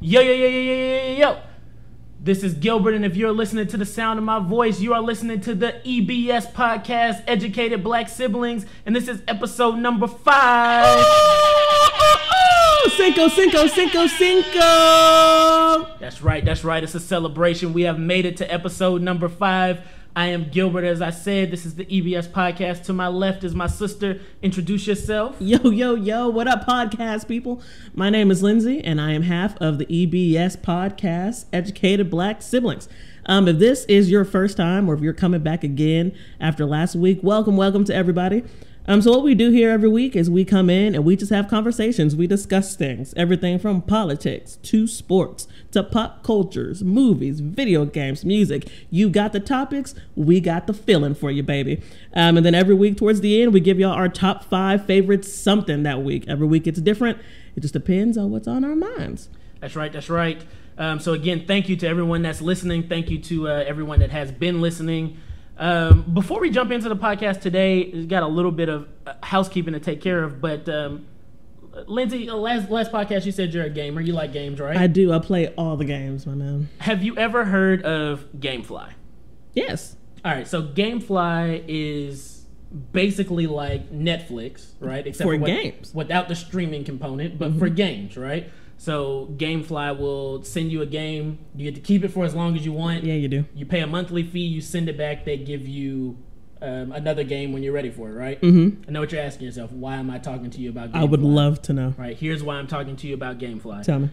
Yo, yo, yo, yo, yo, yo, yo, yo. This is Gilbert, and if you're listening to the sound of my voice, you are listening to the EBS podcast, Educated Black Siblings, and this is episode number 5. Cinco, cinco, cinco, cinco. That's right. It's a celebration. We have made it to episode number 5. I am Gilbert, as I said. This is the EBS podcast. To my left is my sister. Introduce yourself. Yo, yo, yo. What up, podcast people? My name is Lindsay, and I am half of the EBS podcast, Educated Black Siblings. If this is your first time, or if you're coming back again after last week, welcome to everybody. So what we do here every week is we come in and we just have conversations. We discuss things, everything from politics to sports to pop cultures, movies, video games, music. You got the topics, we got the feeling for you, baby. And then every week towards the end, we give y'all our top 5 favorites something that week. Every week it's different. It just depends on what's on our minds. That's right. So again, thank you to everyone that's listening. Thank you to everyone that has been listening. Before we jump into the podcast today, we've got a little bit of housekeeping to take care of, but Lindsay, last podcast you said you're a gamer. You like games, right? I do. I play all the games, my man. Have you ever heard of GameFly? Yes. All right, so GameFly is basically like Netflix, right? Except for games. Without the streaming component, but for games, right? So GameFly will send you a game. You get to keep it for as long as you want. Yeah, you do. You pay a monthly fee. You send it back. They give you another game when you're ready for it, right? Mm-hmm. I know what you're asking yourself. Why am I talking to you about GameFly? I would love to know. Right, here's why I'm talking to you about GameFly. Tell me.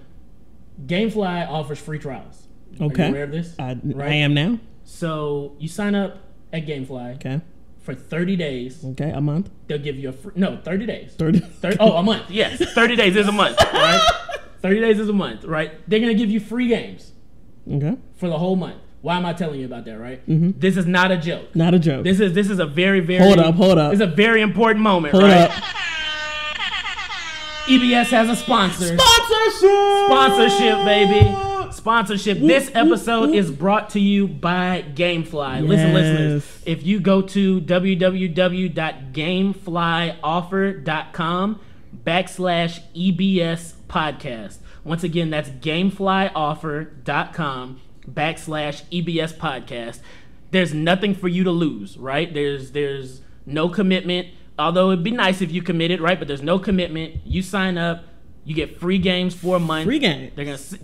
GameFly offers free trials. Okay. Are you aware of this? I am now. So you sign up at GameFly. Okay. For 30 days. Okay, a month. They'll give you 30 days. 30. A month. Yes, 30 days is a month, right? 30 days is a month, right? They're going to give you free games. Okay. For the whole month. Why am I telling you about that, right? Mm-hmm. This is not a joke. Not a joke. This is a very, very... Hold up. It's a very important moment, Hold right? up. EBS has a sponsor. Sponsorship, baby. Sponsorship. This episode is brought to you by GameFly. Yes. Listen, listeners. If you go to www.gameflyoffer.com/EBS podcast. Once again, that's gameflyoffer.com/EBS podcast. There's nothing for you to lose, right? There's no commitment. Although it'd be nice if you committed, right? But there's no commitment. You sign up. You get free games for a month. Free game.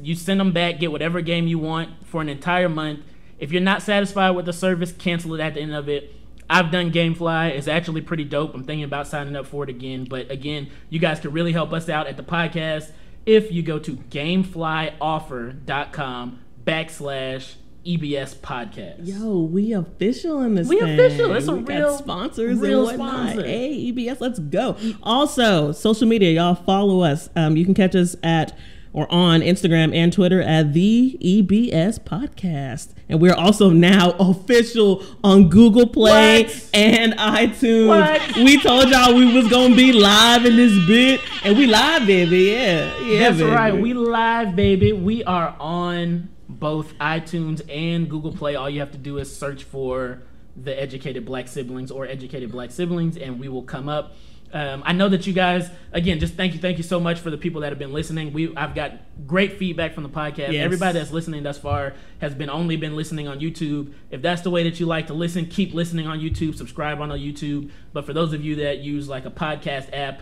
You send them back, get whatever game you want for an entire month. If you're not satisfied with the service, cancel it at the end of it. I've done GameFly. It's actually pretty dope. I'm thinking about signing up for it again. But again, you guys can really help us out at the podcast if you go to gameflyoffer.com/EBS podcast. Yo, we official in this We thing. official. It's a we real got sponsors real and whatnot. sponsor. Hey, EBS, let's go. Also, social media, y'all follow us. You can catch us on Instagram and Twitter at the EBS podcast. And we're also now official on Google Play and iTunes. What? We told y'all we was gonna be live in this bit, and we live, baby. Yeah, That's baby. right. We live, baby. We are on both iTunes and Google Play. All you have to do is search for the Educated Black Siblings or Educated Black Siblings, and we will come up. I know that you guys, again, just thank you so much for the people that have been listening. I've got great feedback from the podcast. Yes. Everybody that's listening thus far has only been listening on YouTube. If that's the way that you like to listen, keep listening on YouTube. Subscribe on YouTube. But for those of you that use like a podcast app,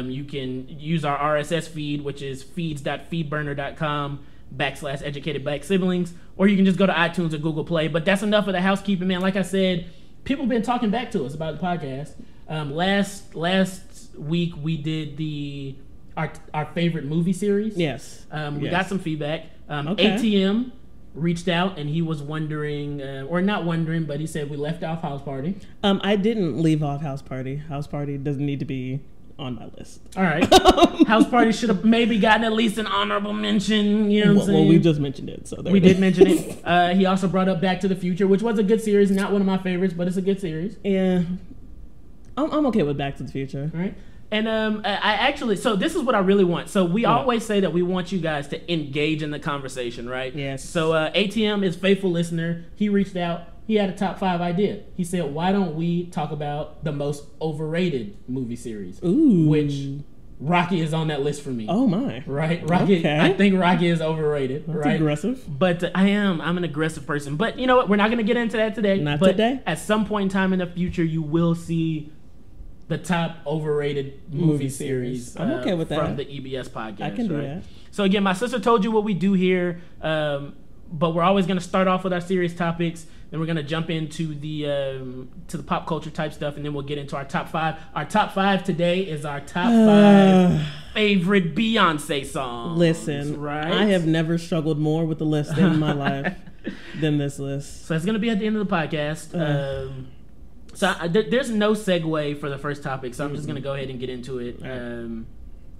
you can use our RSS feed, which is feeds.feedburner.com/Educated Black Siblings, or you can just go to iTunes or Google Play. But that's enough of the housekeeping, man. Like I said, people have been talking back to us about the podcast. Last week we did our favorite movie series. Yes. We got some feedback. Okay. ATM reached out and he was wondering, or not wondering, but he said we left off House Party. I didn't leave off House Party. House Party doesn't need to be on my list. All right. House Party should have maybe gotten at least an honorable mention. You know what I'm saying? Well, we just mentioned it. So we did mention it. He also brought up Back to the Future, which was a good series. Not one of my favorites, but it's a good series. Yeah. I'm okay with Back to the Future. All right. And so this is what I really want. So we always say that we want you guys to engage in the conversation, right? Yes. So ATM is faithful listener. He reached out. He had a top 5 idea. He said, why don't we talk about the most overrated movie series? Ooh. Which Rocky is on that list for me. Oh my! Right, Rocky. Okay. I think Rocky is overrated. That's right, aggressive. But I'm an aggressive person. But you know what? We're not going to get into that today. Not but today. At some point in time in the future, you will see the top overrated movie series. I'm okay with that from the EBS podcast. I can do that. So again, my sister told you what we do here. But we're always going to start off with our serious topics. Then we're going to jump into the pop culture type stuff, and then we'll get into our top 5. Our top 5 today is our top 5 favorite Beyonce songs. Listen, right? I have never struggled more with the list in my life than this list. So it's going to be at the end of the podcast. There's no segue for the first topic, so I'm just going to go ahead and get into it.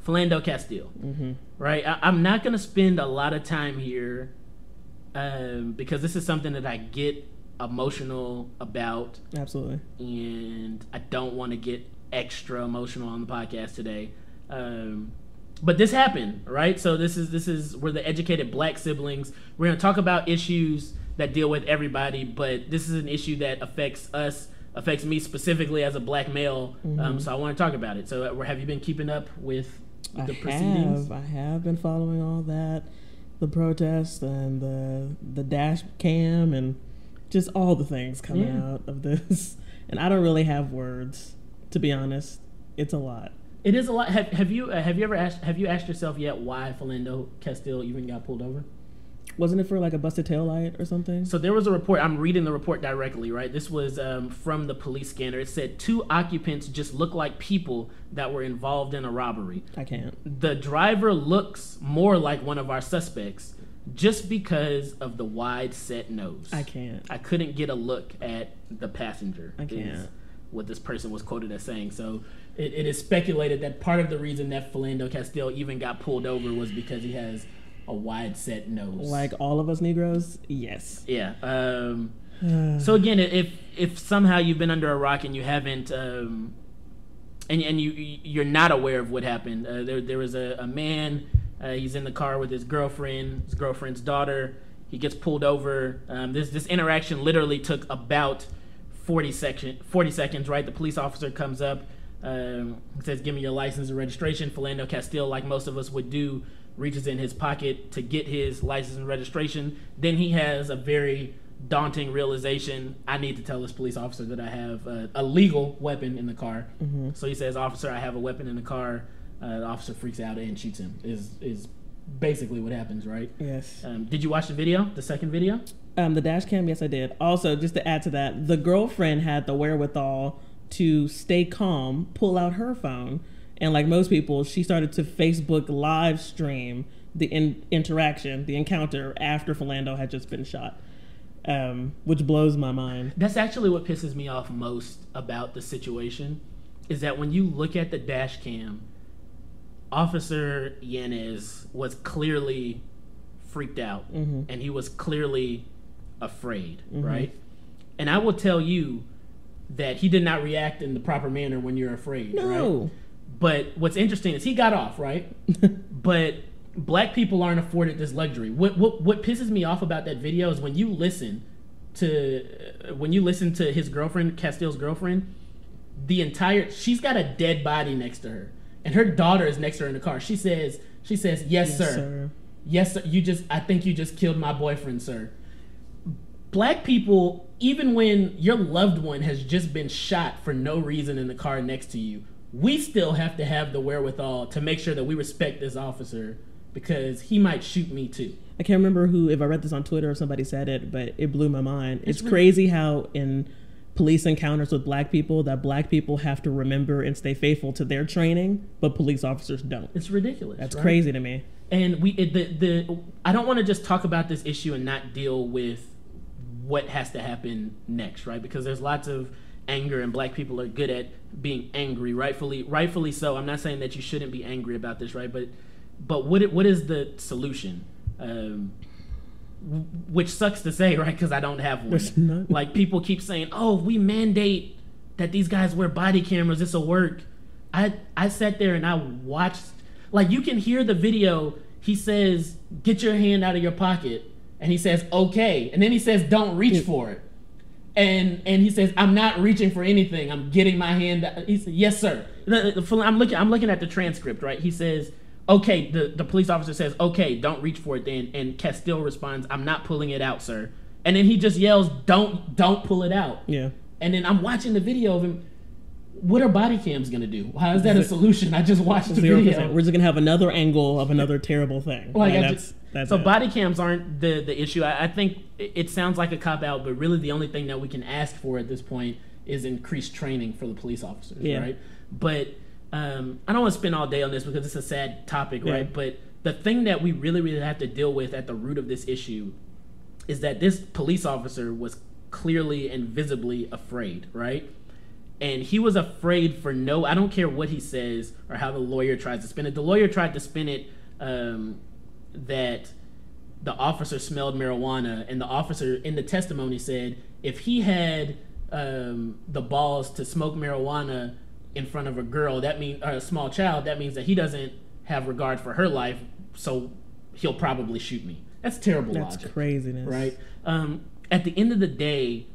Philando Castile. Right? I'm not going to spend a lot of time here because this is something that I get emotional about. Absolutely. And I don't want to get extra emotional on the podcast today. But this happened, right? So we're the educated black siblings. We're going to talk about issues that deal with everybody, but this is an issue that affects me specifically as a black male. So I want to talk about it. So have you been keeping up with the proceedings? I have been following all that. The protests and the dash cam and just all the things coming out of this. And I don't really have words, to be honest. It's a lot. It is a lot. Have you asked yourself yet why Philando Castile even got pulled over? Wasn't it for like a busted taillight or something? So there was a report. I'm reading the report directly, right? This was from the police scanner. It said 2 occupants just look like people that were involved in a robbery. I can't. The driver looks more like one of our suspects just because of the wide set nose. I can't. I couldn't get a look at the passenger. I can't. What this person was quoted as saying. So it is speculated that part of the reason that Philando Castile even got pulled over was because he has a wide set nose, like all of us Negroes. Yes. Yeah. So again, if somehow you've been under a rock and you haven't, and you're not aware of what happened, there was a man. He's in the car with his girlfriend's daughter. He gets pulled over. This interaction literally took about 40 seconds. Right. The police officer comes up, says, "Give me your license and registration." Philando Castile, like most of us would do, reaches in his pocket to get his license and registration. Then he has a very daunting realization. I need to tell this police officer that I have a legal weapon in the car. So he says, "Officer, I have a weapon in the car." The officer freaks out and shoots him. Is basically what happens, right? Yes. Did you watch the second video? The dash cam, yes, I did. Also, just to add to that, the girlfriend had the wherewithal to stay calm, pull out her phone, and like most people, she started to Facebook live stream the interaction, the encounter after Philando had just been shot, which blows my mind. That's actually what pisses me off most about the situation, is that when you look at the dash cam, Officer Yanez was clearly freaked out, and he was clearly afraid, right? And I will tell you that he did not react in the proper manner when you're afraid, right? But what's interesting is he got off, right? But black people aren't afforded this luxury. What pisses me off about that video is when you listen to his girlfriend, Castile's girlfriend, she's got a dead body next to her, and her daughter is next to her in the car. She says, "Yes, sir. Yes, sir. I think you just killed my boyfriend, sir." Black people, even when your loved one has just been shot for no reason in the car next to you, we still have to have the wherewithal to make sure that we respect this officer, because he might shoot me too. I can't remember if I read this on Twitter or somebody said it, but it blew my mind. It's crazy how in police encounters with black people that black people have to remember and stay faithful to their training, but police officers don't. It's ridiculous. That's crazy to me. And I don't want to just talk about this issue and not deal with what has to happen next, right? Because there's lots of anger, and black people are good at being angry, rightfully so. I'm not saying that you shouldn't be angry about this, right? But what is the solution? Which sucks to say, right? Because I don't have one. Like, people keep saying, "Oh, we mandate that these guys wear body cameras. This'll work." I sat there and I watched. Like, you can hear the video. He says, "Get your hand out of your pocket," and he says, "Okay," and then he says, "Don't reach for it." And he says, I'm not reaching for anything. I'm getting my hand. He said, yes, sir. I'm looking at the transcript, right? He says, okay, the police officer says, okay, don't reach for it then. And Castile responds, I'm not pulling it out, sir. And then he just yells, don't pull it out. Yeah. And then I'm watching the video of him. What are body cams going to do? How is that a solution? I just watched the 0%. video. We're just going to have another angle of another terrible thing. That's so it. body cams aren't the issue. I think it sounds like a cop-out, but really the only thing that we can ask for at this point is increased training for the police officers, right? But I don't want to spend all day on this because it's a sad topic, right? But the thing that we really, really have to deal with at the root of this issue is that this police officer was clearly and visibly afraid, right? And he was afraid for I don't care what he says or how the lawyer tries to spin it. The lawyer tried to spin it that the officer smelled marijuana, and the officer in the testimony said if he had the balls to smoke marijuana in front of a girl, that means a small child, that means that he doesn't have regard for her life, so he'll probably shoot me. That's terrible logic. That's craziness. Right? At the end of the day,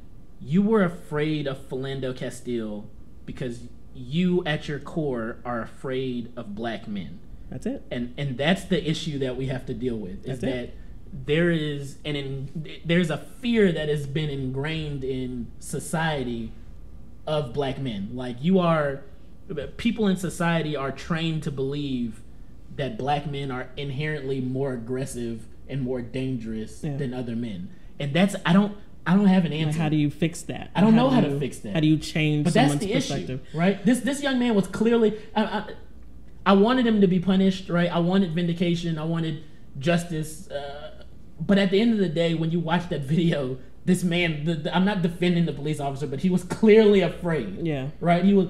you were afraid of Philando Castile because you, at your core, are afraid of black men. That's it. And that's the issue that we have to deal with. Is that there's a fear that has been ingrained in society of black men. Like people in society are trained to believe that black men are inherently more aggressive and more dangerous than other men. And that's I don't have an answer. How do you fix that? I don't know how to fix that. How do you change someone's perspective? Issue, right? This young man was clearly. I wanted him to be punished, right? I wanted vindication. I wanted justice. But at the end of the day, when you watch that video, this man, I'm not defending the police officer, but he was clearly afraid. Yeah. Right? He was.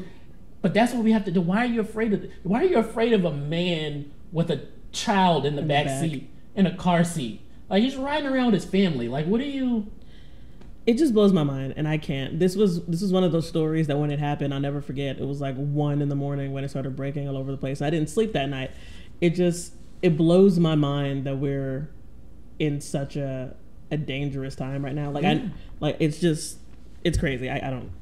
But that's what we have to do. Why are you afraid of a man with a child in the back seat, in a car seat? Like, he's riding around with his family. Like, what are you... It just blows my mind, and I can't. This was one of those stories that when it happened, I'll never forget. It was like 1 a.m. when it started breaking all over the place. I didn't sleep that night. It blows my mind that we're in such a dangerous time right now. It's crazy. I don't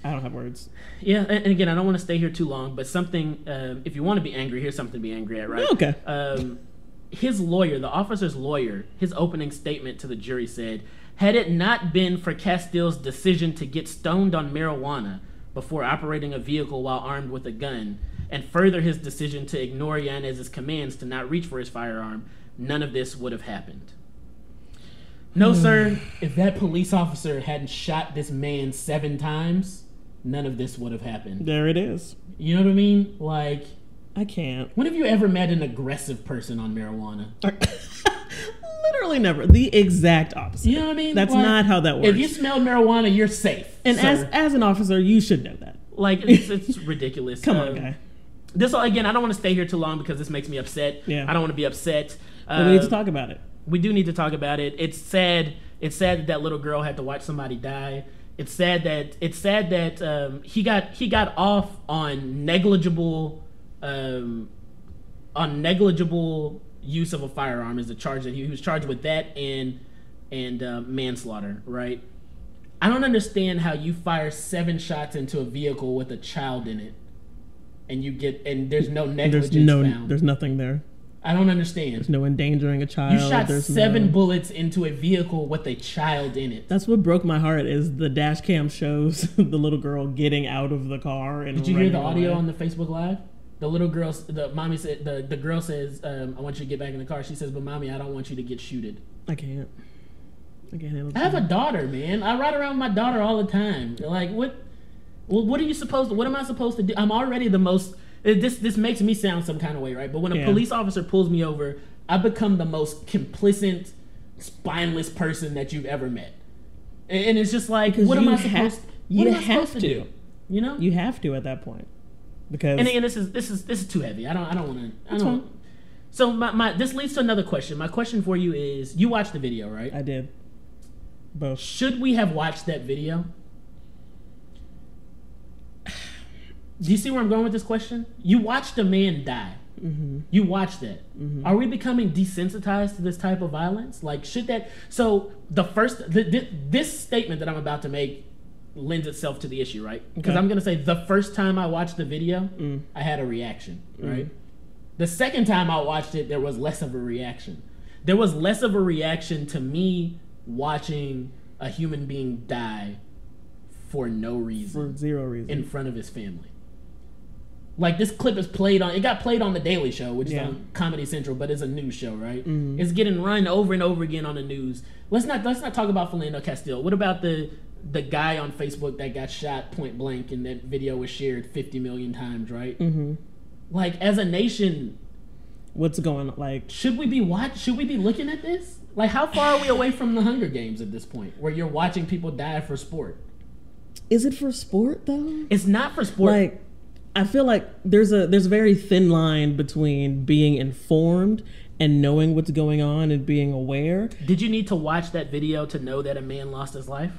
have words. Yeah, and again, I don't want to stay here too long, but something, if you want to be angry, here's something to be angry at, right? Okay. His lawyer, the officer's lawyer, his opening statement to the jury said, had it not been for Castile's decision to get stoned on marijuana before operating a vehicle while armed with a gun, and further his decision to ignore Yanez's commands to not reach for his firearm, none of this would have happened. No, sir, if that police officer hadn't shot this man 7 times, none of this would have happened. There it is. You know what I mean? Like... I can't. When have you ever met an aggressive person on marijuana? Literally never. The exact opposite. You know what I mean? That's not how that works. If you smell marijuana, you're safe. And as an officer, you should know that. Like, it's ridiculous. Come on, guy. Again, I don't want to stay here too long because this makes me upset. Yeah. I don't want to be upset. But we need to talk about it. We do need to talk about it. It's sad. It's sad that little girl had to watch somebody die. It's sad that he got off on negligible use of a firearm is the charge that he was charged with, that and manslaughter, right? I don't understand how you fire 7 shots into a vehicle with a child in it and there's no negligence found. There's nothing there. I don't understand. There's no endangering a child. You shot 7 bullets into a vehicle with a child in it. That's what broke my heart is the dash cam shows the little girl getting out of the car. And did you hear the audio on the Facebook Live? The little girl, the mommy said, the girl says, I want you to get back in the car. She says, but mommy, I don't want you to get shooted. I can't handle it. I have a daughter, man. I ride around with my daughter all the time. Like, what am I supposed to do? I'm already the most, this makes me sound some kind of way, right? But when a police officer pulls me over, I become the most complicit, spineless person that you've ever met. And it's just like, what am I supposed to do? You know? You have to at that point. Because and again, this is too heavy. I don't want to. So this leads to another question. My question for you is: you watched the video, right? I did. Both. Should we have watched that video? Do you see where I'm going with this question? You watched a man die. You watch that. Are we becoming desensitized to this type of violence? Like, should that? So this statement that I'm about to make lends itself to the issue, right? Because I'm gonna say the first time I watched the video, I had a reaction, right? The second time I watched it, there was less of a reaction. There was less of a reaction to me watching a human being die for no reason, for zero reason, in front of his family. Like, this clip is it got played on The Daily Show, which is on Comedy Central, but it's a news show, right? It's getting run over and over again on the news. Let's not talk about Philando Castile. What about the guy on Facebook that got shot point blank and that video was shared 50 million times, right? Like, as a nation, what's going on? Like, should we be looking at this? Like, how far are we away from the Hunger Games at this point, where you're watching people die for sport? Is it for sport though? It's not for sport. Like, I feel like there's a very thin line between being informed and knowing what's going on and being aware. Did you need to watch that video to know that a man lost his life?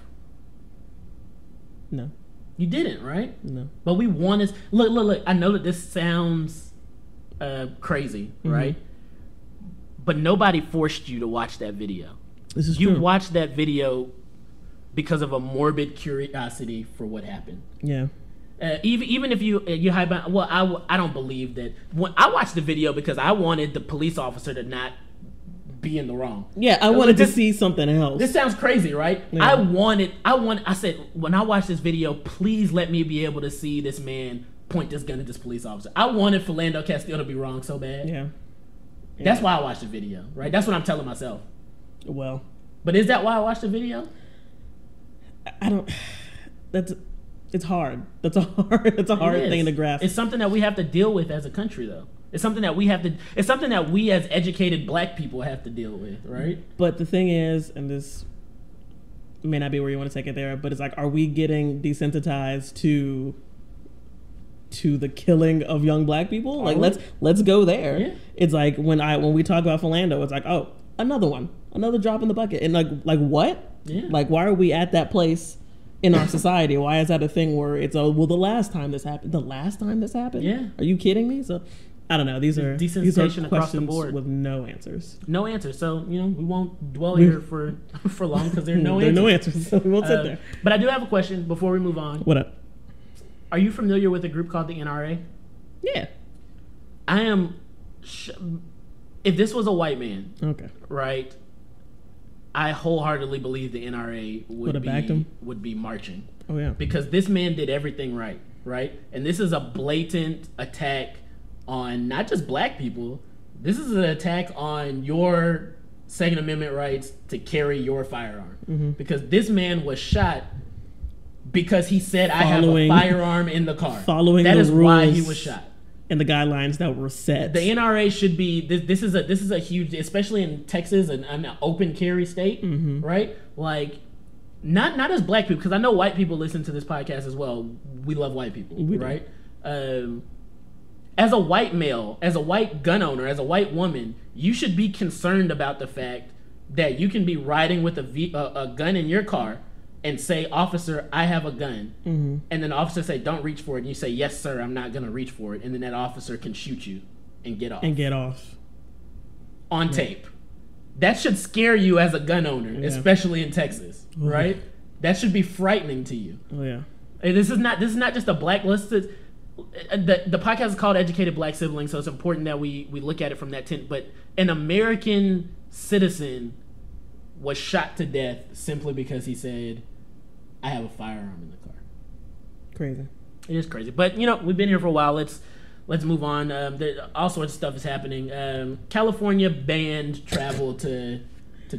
No. You didn't, right? No. But we wanted... Look. I know that this sounds crazy, right? But nobody forced you to watch that video. This is true. You true. watched that video because of a morbid curiosity for what happened. Yeah. Even if you hype out, well, I don't believe that. When I watched the video because I wanted the police officer to not be in the wrong. Yeah, I wanted to see something else. This sounds crazy, right? Yeah. I said, when I watched this video, please let me be able to see this man point this gun at this police officer. I wanted Philando Castile to be wrong so bad. Yeah. That's why I watched the video, right? That's what I'm telling myself. Well. But is that why I watched the video? I don't... It's hard. It's a hard thing to grasp. It's something that we have to deal with as a country, though. It's something that we as educated black people have to deal with, right? But the thing is, and this may not be where you want to take it there, but it's like, are we getting desensitized to the killing of young black people? Like, let's go there. Yeah. It's like when we talk about Philando, it's like, oh, another drop in the bucket, and like what? Yeah. Like, why are we at that place in our society? Well, is that a thing where it's the last time this happened? Yeah. Are you kidding me? So I don't know. These are desensitization across the questions board with no answers. No answers. So we won't dwell here for long because there are no answers. No answers. So we won't sit there. But I do have a question before we move on. What up? Are you familiar with a group called the NRA? Yeah. I am. If this was a white man, okay, right? I wholeheartedly believe the NRA would be marching. Oh yeah, because this man did everything right? And this is a blatant attack on not just black people. This is an attack on your Second Amendment rights to carry your firearm. Because this man was shot because he said, "I have a firearm in the car." That is why he was shot. And the guidelines that were set. The NRA should be. This is a huge, especially in Texas, an open carry state, right? Like, not as black people, because I know white people listen to this podcast as well. We love white people, right? As a white male, as a white gun owner, as a white woman, you should be concerned about the fact that you can be riding with a gun in your car and say, "Officer, I have a gun," and then the officer say, "Don't reach for it," and you say, "Yes, sir, I'm not gonna reach for it," and then that officer can shoot you and get off. On tape. That should scare you as a gun owner, especially in Texas, right? That should be frightening to you. Oh yeah. This is not just a blacklisted. The podcast is called Educated Black Siblings, so it's important that we look at it from that tent. But an American citizen was shot to death simply because he said, "I have a firearm in the car." Crazy. It is crazy, but we've been here for a while. Let's move on. All sorts of stuff is happening. California banned travel to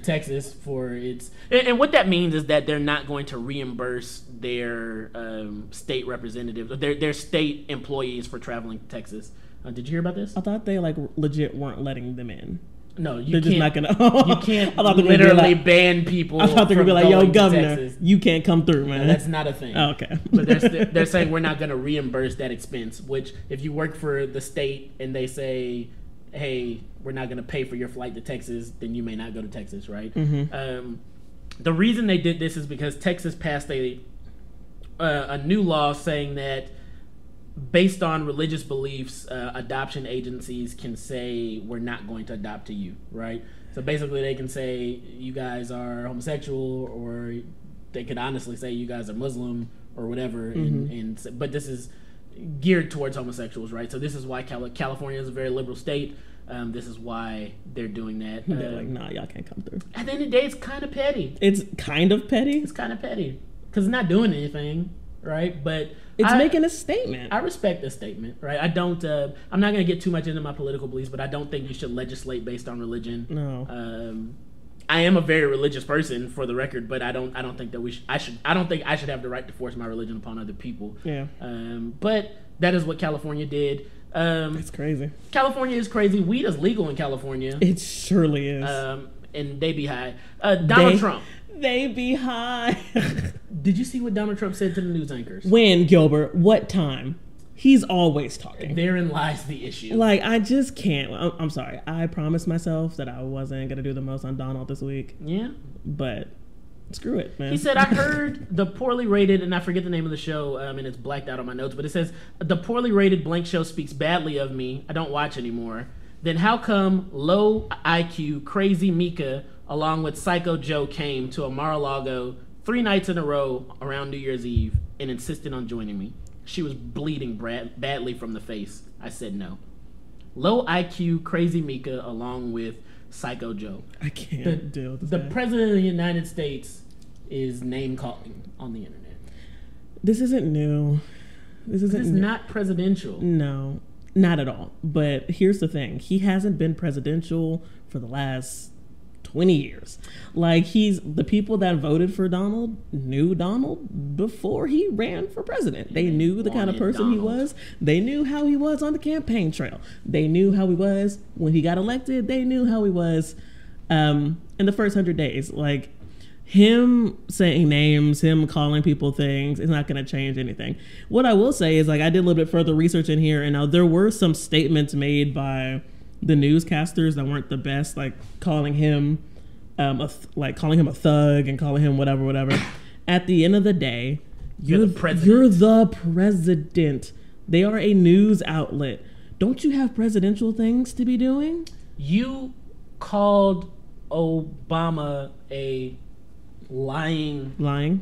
Texas for its, and what that means is that they're not going to reimburse their state representatives, their state employees for traveling to Texas. Did you hear about this? I thought they legit weren't letting them in. No, they're just not gonna. You can't literally ban people. I thought they were gonna be like, "Yo, governor, you can't come through, man." No, that's not a thing. Oh, okay. But they're saying we're not gonna reimburse that expense. Which, if you work for the state and they say, "Hey, we're not gonna pay for your flight to Texas," then you may not go to Texas, right? The reason they did this is because Texas passed a new law saying that based on religious beliefs, adoption agencies can say we're not going to adopt to you, right? So basically, they can say you guys are homosexual, or they could honestly say you guys are Muslim or whatever. But this is geared towards homosexuals, right? So this is why California is a very liberal state. This is why they're doing that. They're like, nah, y'all can't come through. At the end of the day, it's kind of petty. It's kind of petty? It's kind of petty. Because it's not doing anything, right? But it's making a statement. I respect the statement, right? I don't, I'm not going to get too much into my political beliefs, but I don't think you should legislate based on religion. No. I am a very religious person, for the record, but I don't think that I don't think I should have the right to force my religion upon other people. Yeah. But that is what California did. It's crazy. California is crazy. Weed is legal in California. It surely is. And they be high. Donald Trump. They be high. Did you see what Donald Trump said to the news anchors? When, Gilbert? What time? He's always talking. Therein lies the issue. Like, I just can't. I'm sorry. I promised myself that I wasn't going to do the most on Donald this week. Yeah. But screw it, man. He said, I heard the poorly rated, and I forget the name of the show, and it's blacked out on my notes, but it says, the poorly rated blank show speaks badly of me. I don't watch anymore. Then how come low IQ, crazy Mika, along with Psycho Joe, came to a Mar-a-Lago 3 nights in a row around New Year's Eve and insisted on joining me? She was bleeding badly from the face. I said no. Low IQ, crazy Mika, along with Psycho Joe. I can't deal with this. The president of the United States is name calling on the internet. This isn't new. This isn't not presidential. No, not at all. But here's the thing. He hasn't been presidential for the last 20 years. Like, the people that voted for Donald knew Donald before he ran for president. They knew the kind of person he was. They knew how he was on the campaign trail. They knew how he was when he got elected. They knew how he was in the first 100 days. Like, him saying names, him calling people things, is not going to change anything. What I will say is, like, I did a little bit further research in here, and now there were some statements made by the newscasters that weren't the best, like calling him a thug and calling him whatever. At the end of the day, you're the president. They are a news outlet. Don't you have presidential things to be doing? You called Obama a lying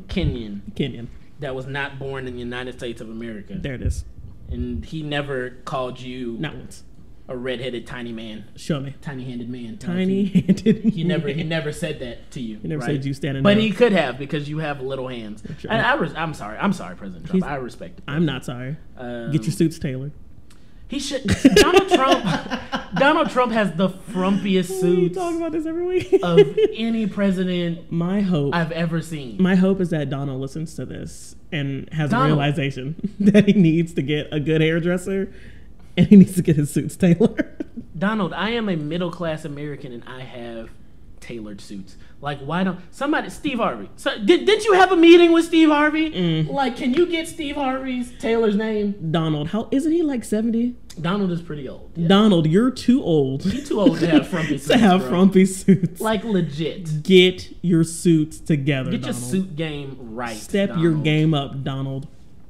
Kenyan that was not born in the United States of America. There it is. And he never called you not once a red-headed tiny man. Show me. Tiny-handed man. Tiny-handed He never said that to you. He never said you standing But up. he could have, because you have little hands. Sure. And I'm sorry, President Trump. I respect it. I'm not sorry. Get your suits tailored. He should. Donald Trump has the frumpiest suits. We talk about this every week. Of any president my hope I've ever seen. My hope is that Donald listens to this and has a realization that he needs to get a good hairdresser and he needs to get his suits tailored. Donald, I am a middle-class American and I have tailored suits. Like, why don't Steve Harvey? So, didn't you have a meeting with Steve Harvey? Like, can you get Steve Harvey's tailor's name? Donald, isn't he like 70? Donald is pretty old. Yeah. Donald, you're too old. You're too old to have frumpy suits. Frumpy suits. Like, legit. Get your suits together, Get Donald. your suit game right. Step Donald. your game up, Donald.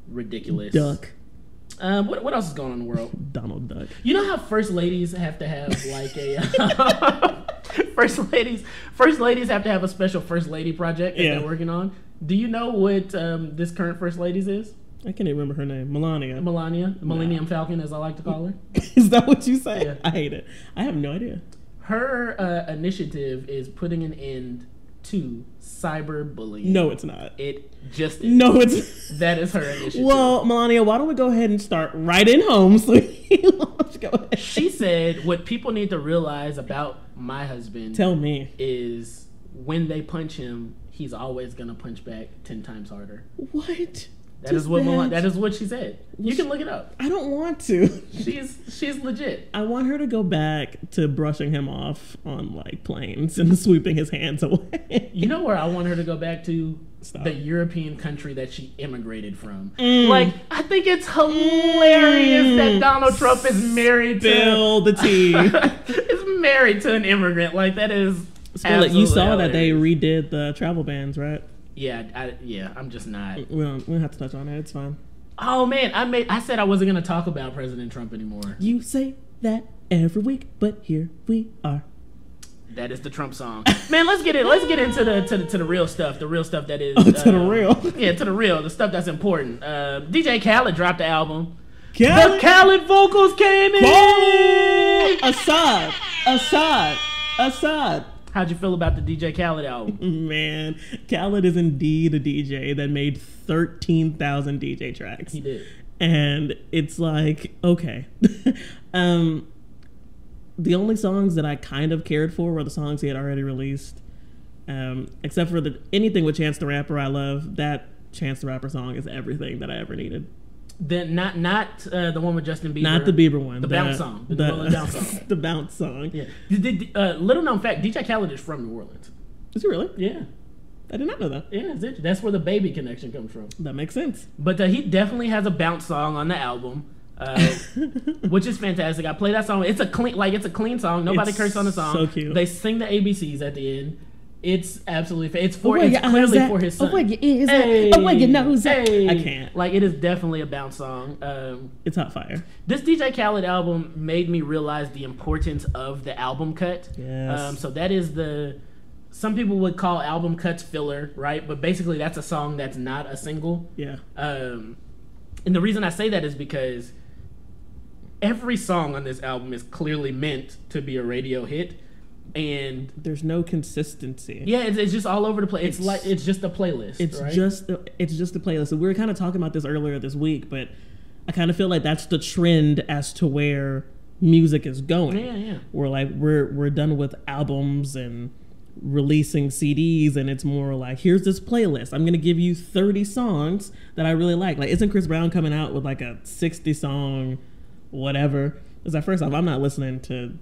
Ridiculous. Duck. What else is going on in the world? Donald Duck. You know how first ladies have to have like a first ladies have to have a special first lady project that they're working on. Do you know what this current first lady's is? I can't even remember her name. Melania, Millennium Falcon, as I like to call her. Is that what you say? Yeah. I hate it. I have no idea. Her initiative is putting an end to cyberbullying. No, it's not. It just is. No, it's that is her initiative. Well, Melania, why don't we go ahead and start right in home? So let's go ahead. She said, "What people need to realize about my husband, tell me, is when they punch him, he's always gonna punch back 10 times harder." What? That is what she said. You can look it up. I don't want to. She's legit. I want her to go back to brushing him off on like planes and sweeping his hands away. You know where I want her to go back to? Stop. The European country that she immigrated from. Like, I think it's hilarious that Donald Trump is married Spill the tea. is married to an immigrant. Like, that is absolutely you saw hilarious. that they redid the travel bans, right? Yeah, I'm just not. We don't have to touch on it. It's fine. Oh man, I said I wasn't gonna talk about President Trump anymore. You say that every week, but here we are. That is the Trump song. Man, let's get into the real stuff. The real stuff that is to the real. Yeah, to the real. The stuff that's important. DJ Khaled dropped the album. Khaled? The Khaled vocals came in. Assad. How'd you feel about the DJ Khaled album? Man, Khaled is indeed a DJ that made 13,000 DJ tracks. He did. And it's like, okay. The only songs that I kind of cared for were the songs he had already released. Except for anything with Chance the Rapper I love. That Chance the Rapper song is everything that I ever needed. Then not the one with Justin Bieber. Not the Bieber one. The bounce song. The bounce song. The bounce song. Yeah. Little known fact: DJ Khaled is from New Orleans. Is he really? Yeah. I did not know that. Yeah, that's where the baby connection comes from. That makes sense. But he definitely has a bounce song on the album, which is fantastic. I play that song. It's a clean song. Nobody cursed on the song. So cute. They sing the ABCs at the end. It's absolutely it's clearly for his son. Oh, where your ears at? Oh, where your nose at? I can't. Like, it is definitely a bounce song. It's hot fire. This DJ Khaled album made me realize the importance of the album cut. Yes. So that is some people would call album cuts filler, right? But basically that's a song that's not a single. Yeah. And the reason I say that is because every song on this album is clearly meant to be a radio hit. And there's no consistency. Yeah, it's just all over the place. It's just a playlist. It's right? just a playlist. So we were kind of talking about this earlier this week, but I kind of feel like that's the trend as to where music is going. Yeah. We're done with albums and releasing CDs, and it's more like, here's this playlist. I'm gonna give you 30 songs that I really like. Like, isn't Chris Brown coming out with like a 60 song whatever? Because first off, I'm not listening to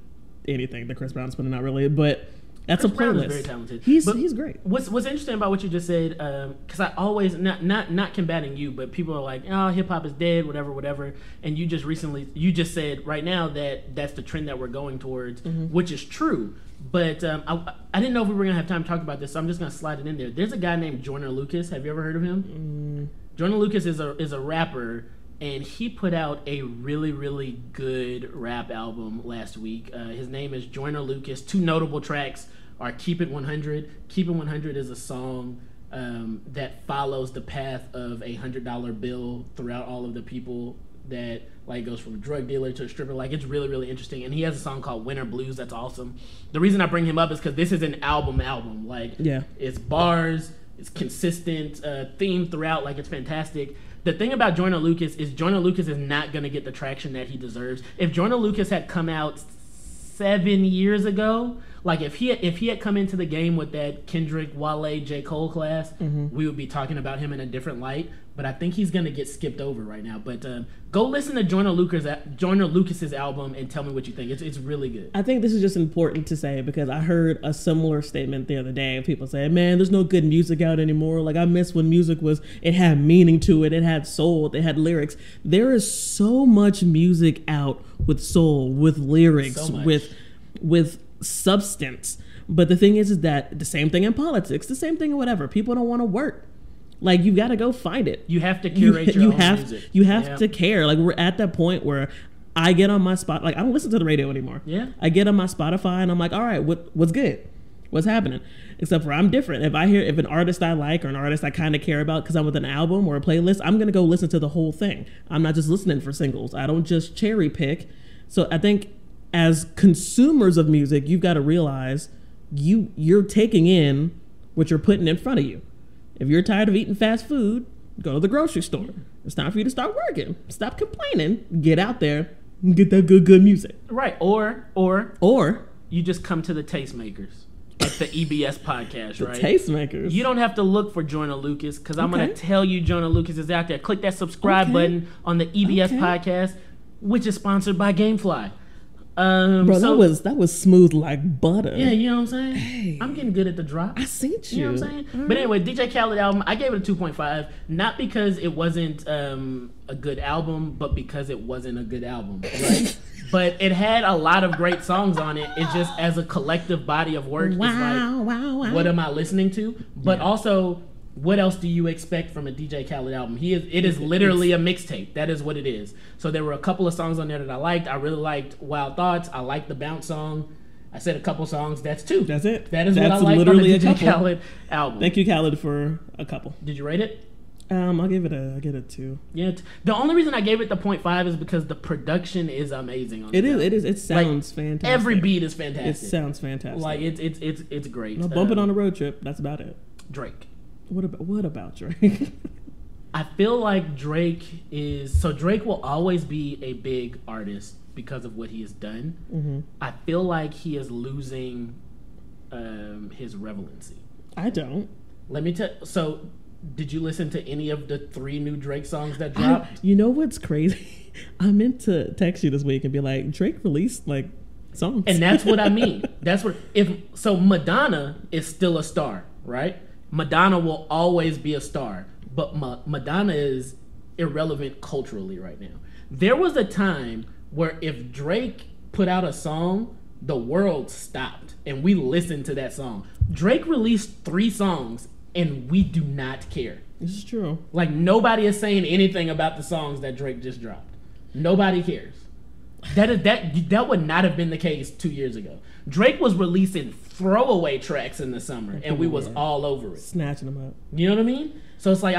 anything that Chris Brown's putting out really, but that's Chris a playlist. Brown is very talented. He's great. What's interesting about what you just said, because I always not combating you, but people are like, oh, hip hop is dead, whatever, and you just said right now that that's the trend that we're going towards, which is true. But I didn't know if we were gonna have time to talk about this, so I'm just gonna slide it in there. There's a guy named Joyner Lucas. Have you ever heard of him? Joyner Lucas is a rapper. And he put out a really, really good rap album last week. His name is Joyner Lucas. 2 notable tracks are Keep It 100. Keep It 100 is a song that follows the path of a $100 bill throughout all of the people that, like, goes from a drug dealer to a stripper. Like, it's really, really interesting. And he has a song called Winter Blues that's awesome. The reason I bring him up is because this is an album. Like, it's bars, it's consistent theme throughout. Like, it's fantastic. The thing about Joyner Lucas is not going to get the traction that he deserves. If Joyner Lucas had come out 7 years ago, like if he had come into the game with that Kendrick, Wale, J. Cole class, we would be talking about him in a different light. But I think he's going to get skipped over right now. But go listen to Joyner Lucas's album and tell me what you think. It's really good. I think this is just important to say because I heard a similar statement the other day. People saying, man, there's no good music out anymore. Like, I miss when music it had meaning to it. It had soul. It had lyrics. There is so much music out with soul, with lyrics, with substance. But the thing is that the same thing in politics, the same thing in whatever. People don't want to work. Like, you've got to go find it. You have to curate your own music. You have to care. Like, we're at that point where I get on my spot. Like, I don't listen to the radio anymore. Yeah. I get on my Spotify and I'm like, all right, what's good? What's happening? Except for I'm different. If an artist I like or an artist I kind of care about because I'm with an album or a playlist, I'm going to go listen to the whole thing. I'm not just listening for singles. I don't just cherry pick. So I think as consumers of music, you've got to realize you're taking in what you're putting in front of you. If you're tired of eating fast food, go to the grocery store. It's time for you to start working. Stop complaining. Get out there and get that good music. Right. Or you just come to the Tastemakers, like the EBS podcast, right? The Tastemakers. You don't have to look for Joyner Lucas because I'm going to tell you Joyner Lucas is out there. Click that subscribe button on the EBS podcast, which is sponsored by Gamefly. Bro, that was smooth like butter. Yeah, you know what I'm saying? Hey, I'm getting good at the drop. I seen you. You know what I'm saying? Right. But anyway, DJ Khaled album, I gave it a 2.5. Not because it wasn't a good album, but because it wasn't a good album, right? But it had a lot of great songs on it. It's just as a collective body of work, it's like, what am I listening to? But also, what else do you expect from a DJ Khaled album? It is literally a mixtape. That is what it is. So there were a couple of songs on there that I liked. I really liked Wild Thoughts. I liked the Bounce song. I said a couple songs. That's 2. That's it. That is what I like from the DJ Khaled album. Thank you, Khaled, for a couple. Did you rate it? I'll give it a 2. Yeah. The only reason I gave it the 0.5 is because the production is amazing on it. It sounds fantastic. Every beat is fantastic. It sounds fantastic. Like it's great. No, bump it on a road trip. That's about it. Drake. What about Drake? I feel like Drake will always be a big artist because of what he has done. Mm-hmm. I feel like he is losing his relevancy. I don't. Let me tell. So, did you listen to any of the 3 new Drake songs that dropped? You know what's crazy? I meant to text you this week and be like, Drake released like songs, and that's what I mean. That's what Madonna is still a star, right? Madonna will always be a star, but Madonna is irrelevant culturally right now. There was a time where if Drake put out a song, the world stopped and we listened to that song. Drake released 3 songs and we do not care. This is true. Like, nobody is saying anything about the songs that Drake just dropped. Nobody cares. That would not have been the case 2 years ago. Drake was releasing throwaway tracks in the summer, and we was all over it, snatching them up. You know what I mean? So it's like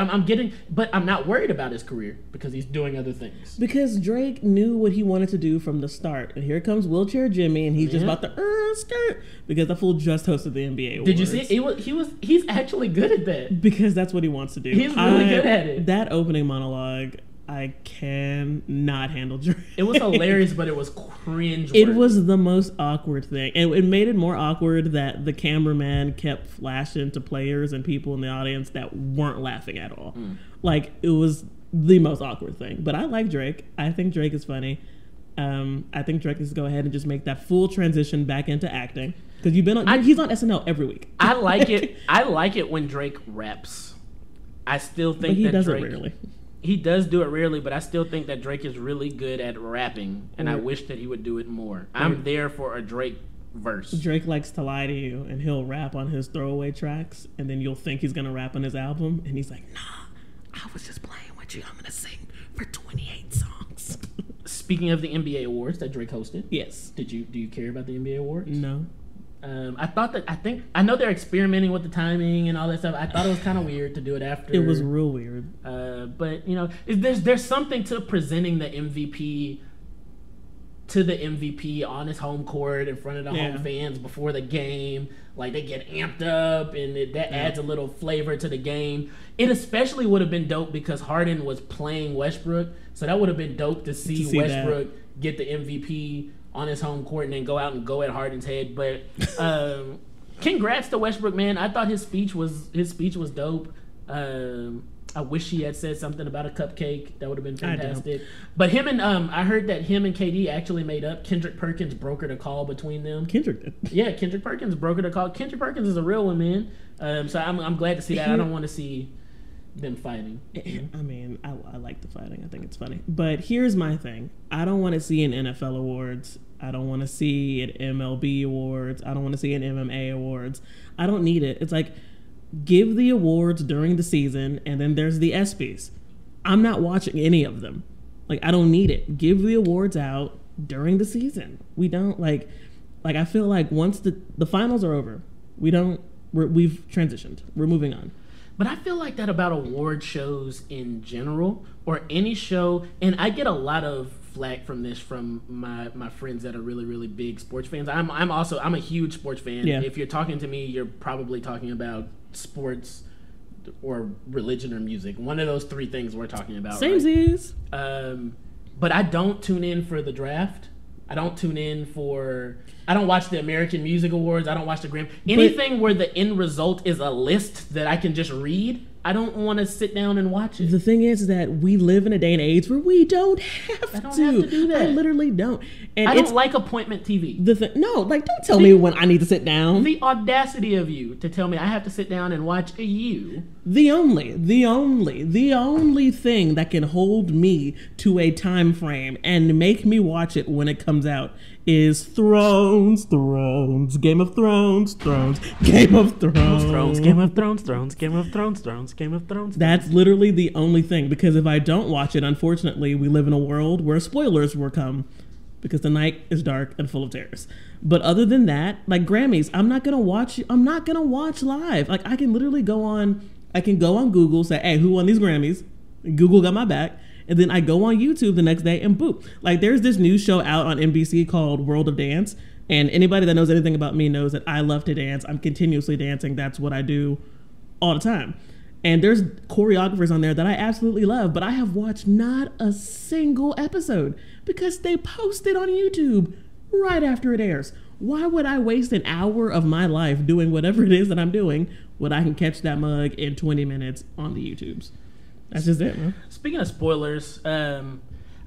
but I'm not worried about his career because he's doing other things. Because Drake knew what he wanted to do from the start, and here comes Wheelchair Jimmy, and he's just about to skirt because the fool just hosted the NBA Awards. Did you see? He's actually good at that because that's what he wants to do. He's really good at it. That opening monologue, I cannot handle Drake. It was hilarious, but it was cringe. It was the most awkward thing. And it made it more awkward that the cameraman kept flashing to players and people in the audience that weren't laughing at all. Like, it was the most awkward thing. But I like Drake. I think Drake is funny. I think Drake needs to go ahead and just make that full transition back into acting. Because he's on SNL every week. I like it. I like it when Drake raps. I still think he does Drake, it rarely. He does do it rarely, but I still think that Drake is really good at rapping, and I wish that he would do it more. I'm there for a Drake verse. Drake likes to lie to you, and he'll rap on his throwaway tracks, and then you'll think he's going to rap on his album, and he's like, nah, I was just playing with you. I'm going to sing for 28 songs. Speaking of the NBA Awards that Drake hosted. Yes. Do you care about the NBA Awards? No. I know they're experimenting with the timing and all that stuff. I thought it was kind of weird to do it after. It was real weird. But there's something to presenting the MVP to the MVP on his home court in front of the home fans before the game. Like, they get amped up, and that adds a little flavor to the game. It especially would have been dope because Harden was playing Westbrook, so that would have been dope to see Westbrook get the MVP on his home court and then go out and go at Harden's head. But congrats to Westbrook, man. I thought his speech was dope. I wish he had said something about a cupcake. That would have been fantastic. But I heard that him and KD actually made up. Kendrick Perkins brokered a call between them. Kendrick did? Yeah, Kendrick Perkins brokered a call. Kendrick Perkins is a real one, man. So I'm glad to see that. I don't want to see them fighting. I mean, I like the fighting. I think it's funny. But here's my thing. I don't want to see an NFL awards. I don't want to see an MLB awards. I don't want to see an MMA awards. I don't need it. It's like, give the awards during the season, and then there's the ESPYs. I'm not watching any of them. Like, I don't need it. Give the awards out during the season. We don't, like I feel like once the finals are over, we've transitioned. We're moving on. But I feel like that about award shows in general, or any show, and I get a lot of flack from this from my friends that are really, really big sports fans. I'm a huge sports fan. Yeah. If you're talking to me, you're probably talking about sports or religion or music. One of those 3 things we're talking about. Samesies. Right? But I don't tune in for the draft. I don't watch the American Music Awards. I don't watch the Grammy. Anything where the end result is a list that I can just read, I don't want to sit down and watch it. The thing is that we live in a day and age where we don't have to do that. I literally don't. And I don't like appointment TV. Don't tell me when I need to sit down. The audacity of you to tell me I have to sit down and watch you. The only thing that can hold me to a time frame and make me watch it when it comes out is Thrones, Game of Thrones, Game of Thrones. Game of Thrones, Game of Thrones, Game of Thrones. That's literally the only thing, because if I don't watch it, unfortunately, we live in a world where spoilers will come because the night is dark and full of terrors. But other than that, like Grammys, I'm not gonna watch live. Like I can literally go on Google, say, hey, who won these Grammys? Google got my back. And then I go on YouTube the next day and boop. Like there's this new show out on NBC called World of Dance. And anybody that knows anything about me knows that I love to dance. I'm continuously dancing. That's what I do all the time. And there's choreographers on there that I absolutely love, but I have watched not a single episode because they post it on YouTube right after it airs. Why would I waste an hour of my life doing whatever it is that I'm doing when I can catch that mug in 20 minutes on the YouTubes? That's just it, man. Speaking of spoilers, I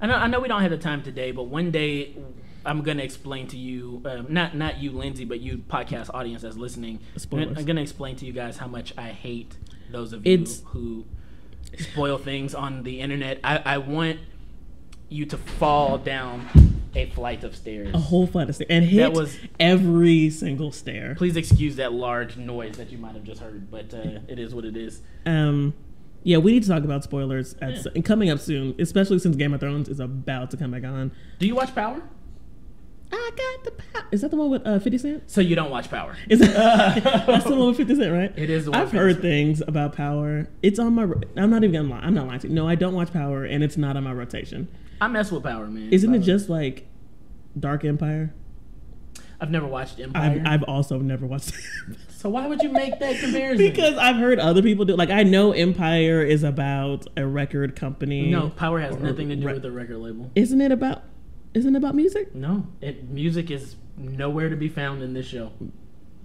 know we don't have the time today, but one day I'm going to explain to you, not you, Lindsay, but you podcast audience that's listening. Spoilers. I'm going to explain to you guys how much I hate those of you who spoil things on the internet. I want you to fall down a flight of stairs. A whole flight of stairs. And hit every single stair. Please excuse that large noise that you might have just heard, but it is what it is. Yeah, we need to talk about spoilers and coming up soon, especially since Game of Thrones is about to come back on. Do you watch Power? I got the power. Is that the one with 50 Cent? So you don't watch Power? That's the one with 50 Cent, right? It is the one. I've heard things about Power. It's on my... I'm not even going to lie. I'm not lying to you. No, I don't watch Power, and it's not on my rotation. I mess with Power, man. Isn't it just like Dark Empire? I've never watched Empire. I've also never watched So why would you make that comparison? Because I've heard other people do. Like, I know Empire is about a record company. No, Power has nothing to do with the record label. Isn't it about music? No, music is nowhere to be found in this show.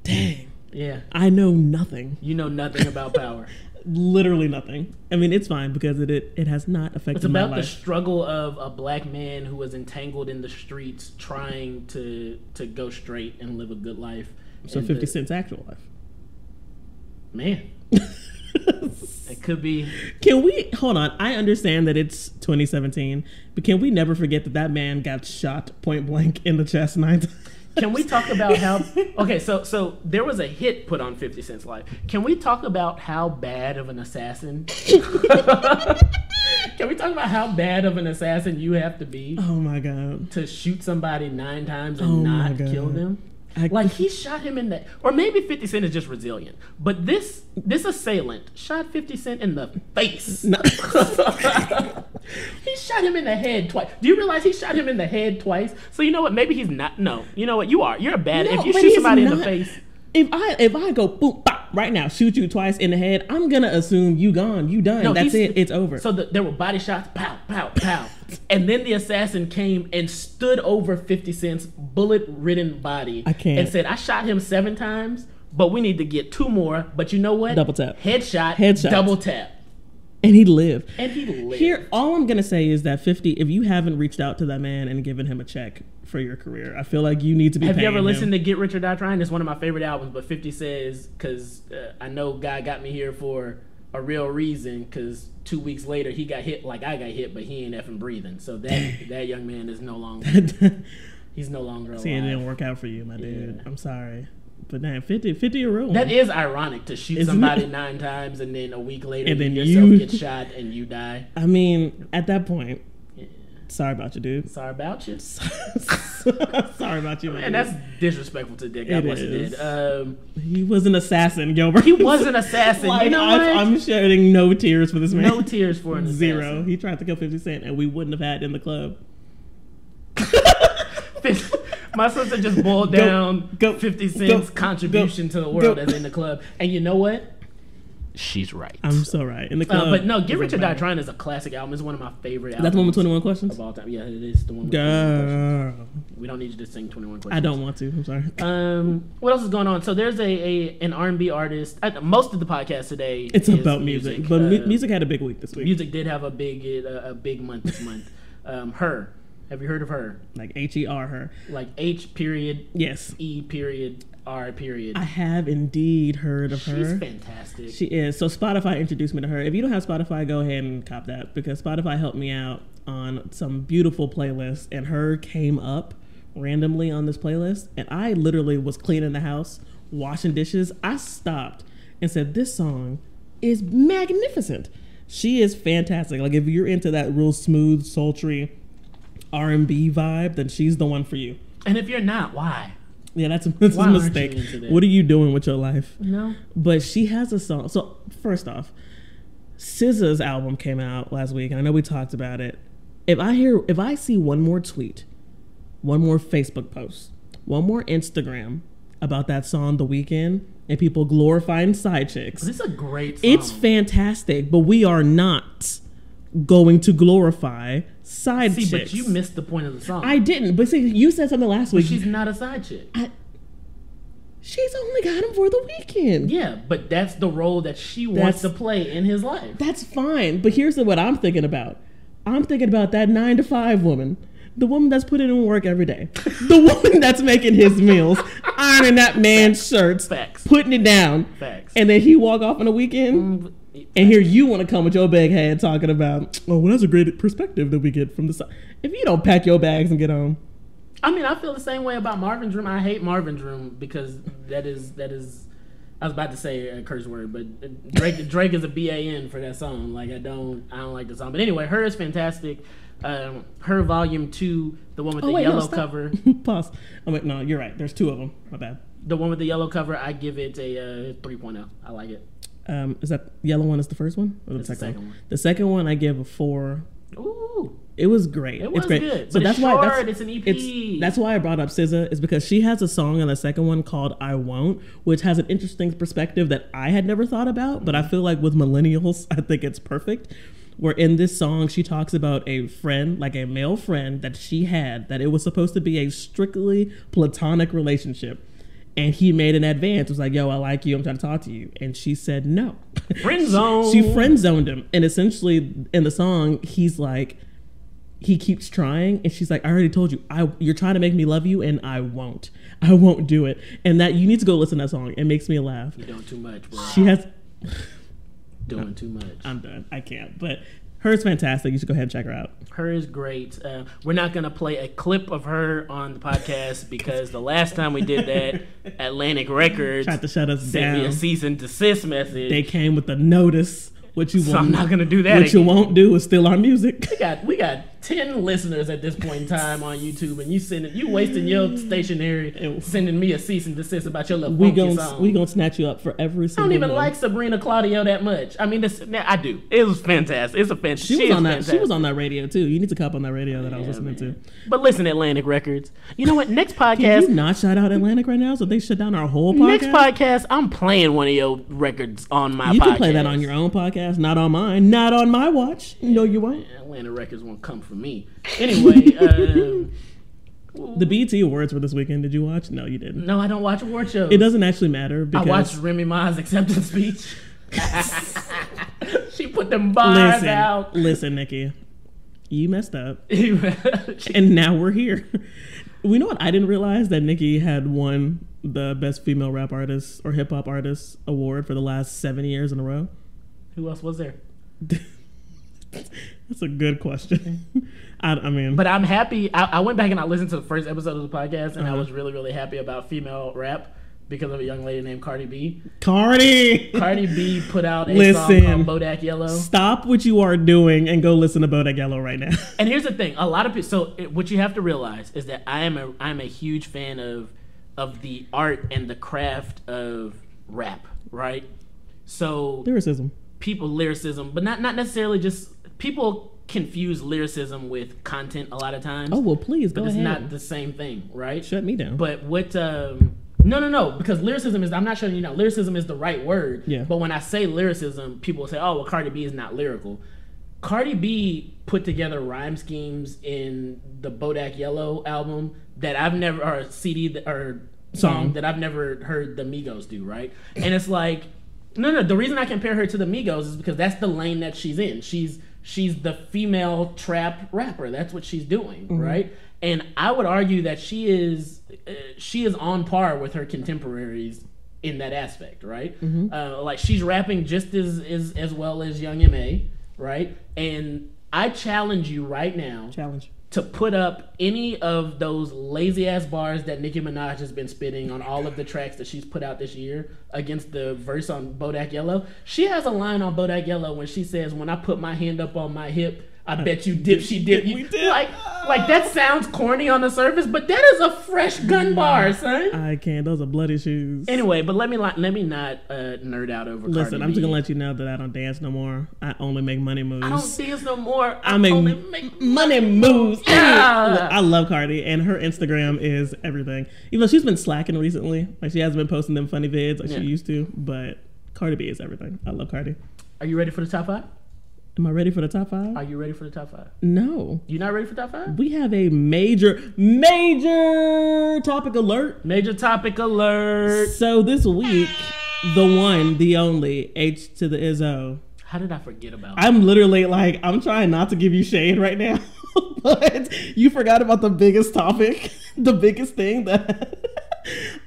Dang. Yeah. I know nothing. You know nothing about Power. Literally nothing. I mean, it's fine because it has not affected my life. It's about the struggle of a black man who was entangled in the streets trying to go straight and live a good life. So 50 Cent's actual life. Man. It could be. Can we, hold on, I understand that it's 2017, but can we never forget that man got shot point blank in the chest 9 times? Can we talk about how... Okay, so there was a hit put on 50 Cent's life. Can we talk about how bad of an assassin... Can we talk about how bad of an assassin you have to be... Oh, my God. ...to shoot somebody 9 times and not kill them? Like, he shot him in the... Or maybe 50 Cent is just resilient. But this assailant shot 50 Cent in the face. No. He shot him in the head twice. Do you realize he shot him in the head twice? So you know what? Maybe he's not... No. You know what? You are. You're a bad... No, if you shoot somebody in the face... If I go boom, bop, right now, shoot you twice in the head, I'm going to assume you gone. You done. No, that's it. It's over. So there were body shots. Pow, pow, pow. And then the assassin came and stood over 50 Cent's bullet-ridden body. And said, I shot him 7 times, but we need to get 2 more. But you know what? Double tap. Headshot. Double tap. And he lived. Here, all I'm going to say is that 50, if you haven't reached out to that man and given him a check for your career, I feel like you need to be paying him. Have you ever listened to Get Rich or Die Trying? It's one of my favorite albums, but 50 says, because I know God got me here for a real reason, because 2 weeks later he got hit like I got hit, but he ain't effing breathing. So that young man is no longer, he's no longer alive. See, it didn't work out for you, my dude. I'm sorry. But damn, 50 a real. That is ironic to shoot somebody 9 times and then a week later and then you get shot and you die. I mean, at that point, sorry about you, dude. Sorry about you. Sorry about you, man. And that's disrespectful to Dick. God bless you, did. He was an assassin, Gilbert. He was an assassin. Like, you know what? I'm shedding no tears for this man. No tears for an assassin. 0. He tried to kill 50 Cent, and we wouldn't have had it in the club. My sister just boiled down 50 Cent's contribution to the world as in the club. And you know what? She's right. I'm so right. In the club. But no, Get Rich or Die Trying is a classic album. It's one of my favorite albums. That's the one with 21 Questions? Of all time. Yeah, it is the one with 21 Questions. We don't need you to sing 21 Questions. I don't want to. I'm sorry. What else is going on? So there's an R&B artist. Most of the podcast today it's about music. But music had a big week this week. Music did have a big month this month. Her. Have you heard of her? Like H-E-R, her. Like H period. Yes. E period. R period. I have indeed heard of her. She's fantastic. She is. So Spotify introduced me to her. If you don't have Spotify, go ahead and cop that because Spotify helped me out on some beautiful playlists and her came up randomly on this playlist, and I literally was cleaning the house, washing dishes. I stopped and said, this song is magnificent. She is fantastic. Like, if you're into that real smooth, sultry R&B vibe, then she's the one for you. And if you're not, why? Yeah, that's a mistake. What are you doing with your life? No. But she has a song. So first off, SZA's album came out last week, and I know we talked about it. If I see one more tweet, one more Facebook post, one more Instagram about that song The Weeknd and people glorifying side chicks. This is a great song. It's fantastic, but we are not going to glorify side chicks. But you missed the point of the song. I didn't. But see, you said something last week. She's not a side chick. She's only got him for the weekend. Yeah, but that's the role that she wants to play in his life. That's fine. But here's what I'm thinking about. I'm thinking about that 9-to-5 woman. The woman that's putting in work every day. The woman that's making his meals, ironing that man's shirts, Facts. putting it down. Facts. And then he walk off on the weekend. And here you want to come with your big head talking about, oh, well, that's a great perspective that we get from the side. If you don't pack your bags and get home. I mean, I feel the same way about Marvin's Room. I hate Marvin's Room because that is. I was about to say a curse word, but Drake is a BAN for that song. Like I don't like the song. But anyway, her is fantastic. Her volume 2, the one with the yellow cover. Pause. Oh wait, no, you're right. There's 2 of them. My bad. The one with the yellow cover, I give it a 3.0. I like it. Is that yellow one is the first one or the second one? The second one I give a 4. Ooh. It was great. It was great. good. So but that's it's why short. It's an EP. That's why I brought up SZA, is because she has a song on the second one called I Won't, which has an interesting perspective that I had never thought about, but I feel like with millennials, I think it's perfect. Where in this song, she talks about a friend, like a male friend that she had, that it was supposed to be a strictly platonic relationship. And he made an advance. It was like, yo, I like you. I'm trying to talk to you. And she said no. Friend zone. She friend zoned him. And essentially in the song, he's like, he keeps trying. And she's like, I already told you, you're trying to make me love you. And I won't do it. And that, you need to go listen to that song. It makes me laugh. You're doing too much, bro. She has... doing too much. I'm done. I can't. But her's fantastic. You should go ahead and check her out. Her is great. We're not going to play a clip of her on the podcast because the last time we did that, Atlantic Records tried to shut us sent down. me a cease and desist message. They came with a notice. I'm not going to do that What again. you won't do is steal our music. We got 10 listeners at this point in time on YouTube, and you wasting your stationery sending me a cease and desist about your little funky song. We gonna snatch you up for every single one. I don't even like Sabrina Claudio that much. I mean, I do. It was fantastic. It's a fantastic. She was on that radio too. You need to cop on that radio that I was listening to. But listen, Atlantic Records. You know what? Next podcast. Can you not shout out Atlantic right now so they shut down our whole podcast? Next podcast, I'm playing one of your records on my podcast. You can play that on your own podcast, not on mine, not on my watch. No, you won't. Atlantic Records won't come for me. Anyway, the BET Awards were this weekend. Did you watch? No, you didn't. No, I don't watch award shows. It doesn't actually matter because I watched Remy Ma's acceptance speech. She put them bars out. Listen, Nikki, you messed up, and now we're here. We know what I didn't realize, that Nikki had won the Best Female Rap Artist or Hip Hop Artist award for the last 7 years in a row. Who else was there? That's a good question. I mean, but I'm happy. I went back and I listened to the first episode of the podcast, and I was really, really happy about female rap because of a young lady named Cardi B. Cardi B put out a song called Bodak Yellow. Stop what you are doing and go listen to Bodak Yellow right now. And here's the thing: a lot of people. So what you have to realize is that I'm a huge fan of the art and the craft of rap, right? So lyricism, but not necessarily just people. Confuse lyricism with content a lot of times. Oh well, please go ahead. But it's not the same thing, right? Shut me down. But what? No, because lyricism is. I'm not shutting you down. Lyricism is the right word. Yeah. But when I say lyricism, people say, "Oh, well, Cardi B is not lyrical." Cardi B put together rhyme schemes in the Bodak Yellow album that I've never, or CD or song that I've never heard the Migos do, right? And it's like, no. The reason I compare her to the Migos is because that's the lane that she's in. She's the female trap rapper. That's what she's doing, right? And I would argue that she is on par with her contemporaries in that aspect, right? Like she's rapping just as well as Young M.A., right? And I challenge you right now to put up any of those lazy ass bars that Nicki Minaj has been spitting on all of the tracks that she's put out this year against the verse on Bodak Yellow. She has a line on Bodak Yellow when she says, "When I put my hand up on my hip, I bet you dip, she dip." You, like that sounds corny on the surface, but that is a fresh gun bar, son. I can't. Those are bloody shoes. Anyway, but let me not nerd out over. Listen, Cardi I'm just B. gonna let you know that I don't dance no more. I only make money moves. I don't dance no more. I only make money moves. Yeah. Look, I love Cardi, and her Instagram is everything. Even though she's been slacking recently, like she hasn't been posting them funny vids like she used to. But Cardi B is everything. I love Cardi. Are you ready for the top 5? Am I ready for the top 5? Are you ready for the top 5? No. You not ready for top 5? We have a major topic alert. Major topic alert. So this week, the one, the only, H to the Izzo. How did I forget about I'm literally like, I'm trying not to give you shade right now, but you forgot about the biggest topic, the biggest thing that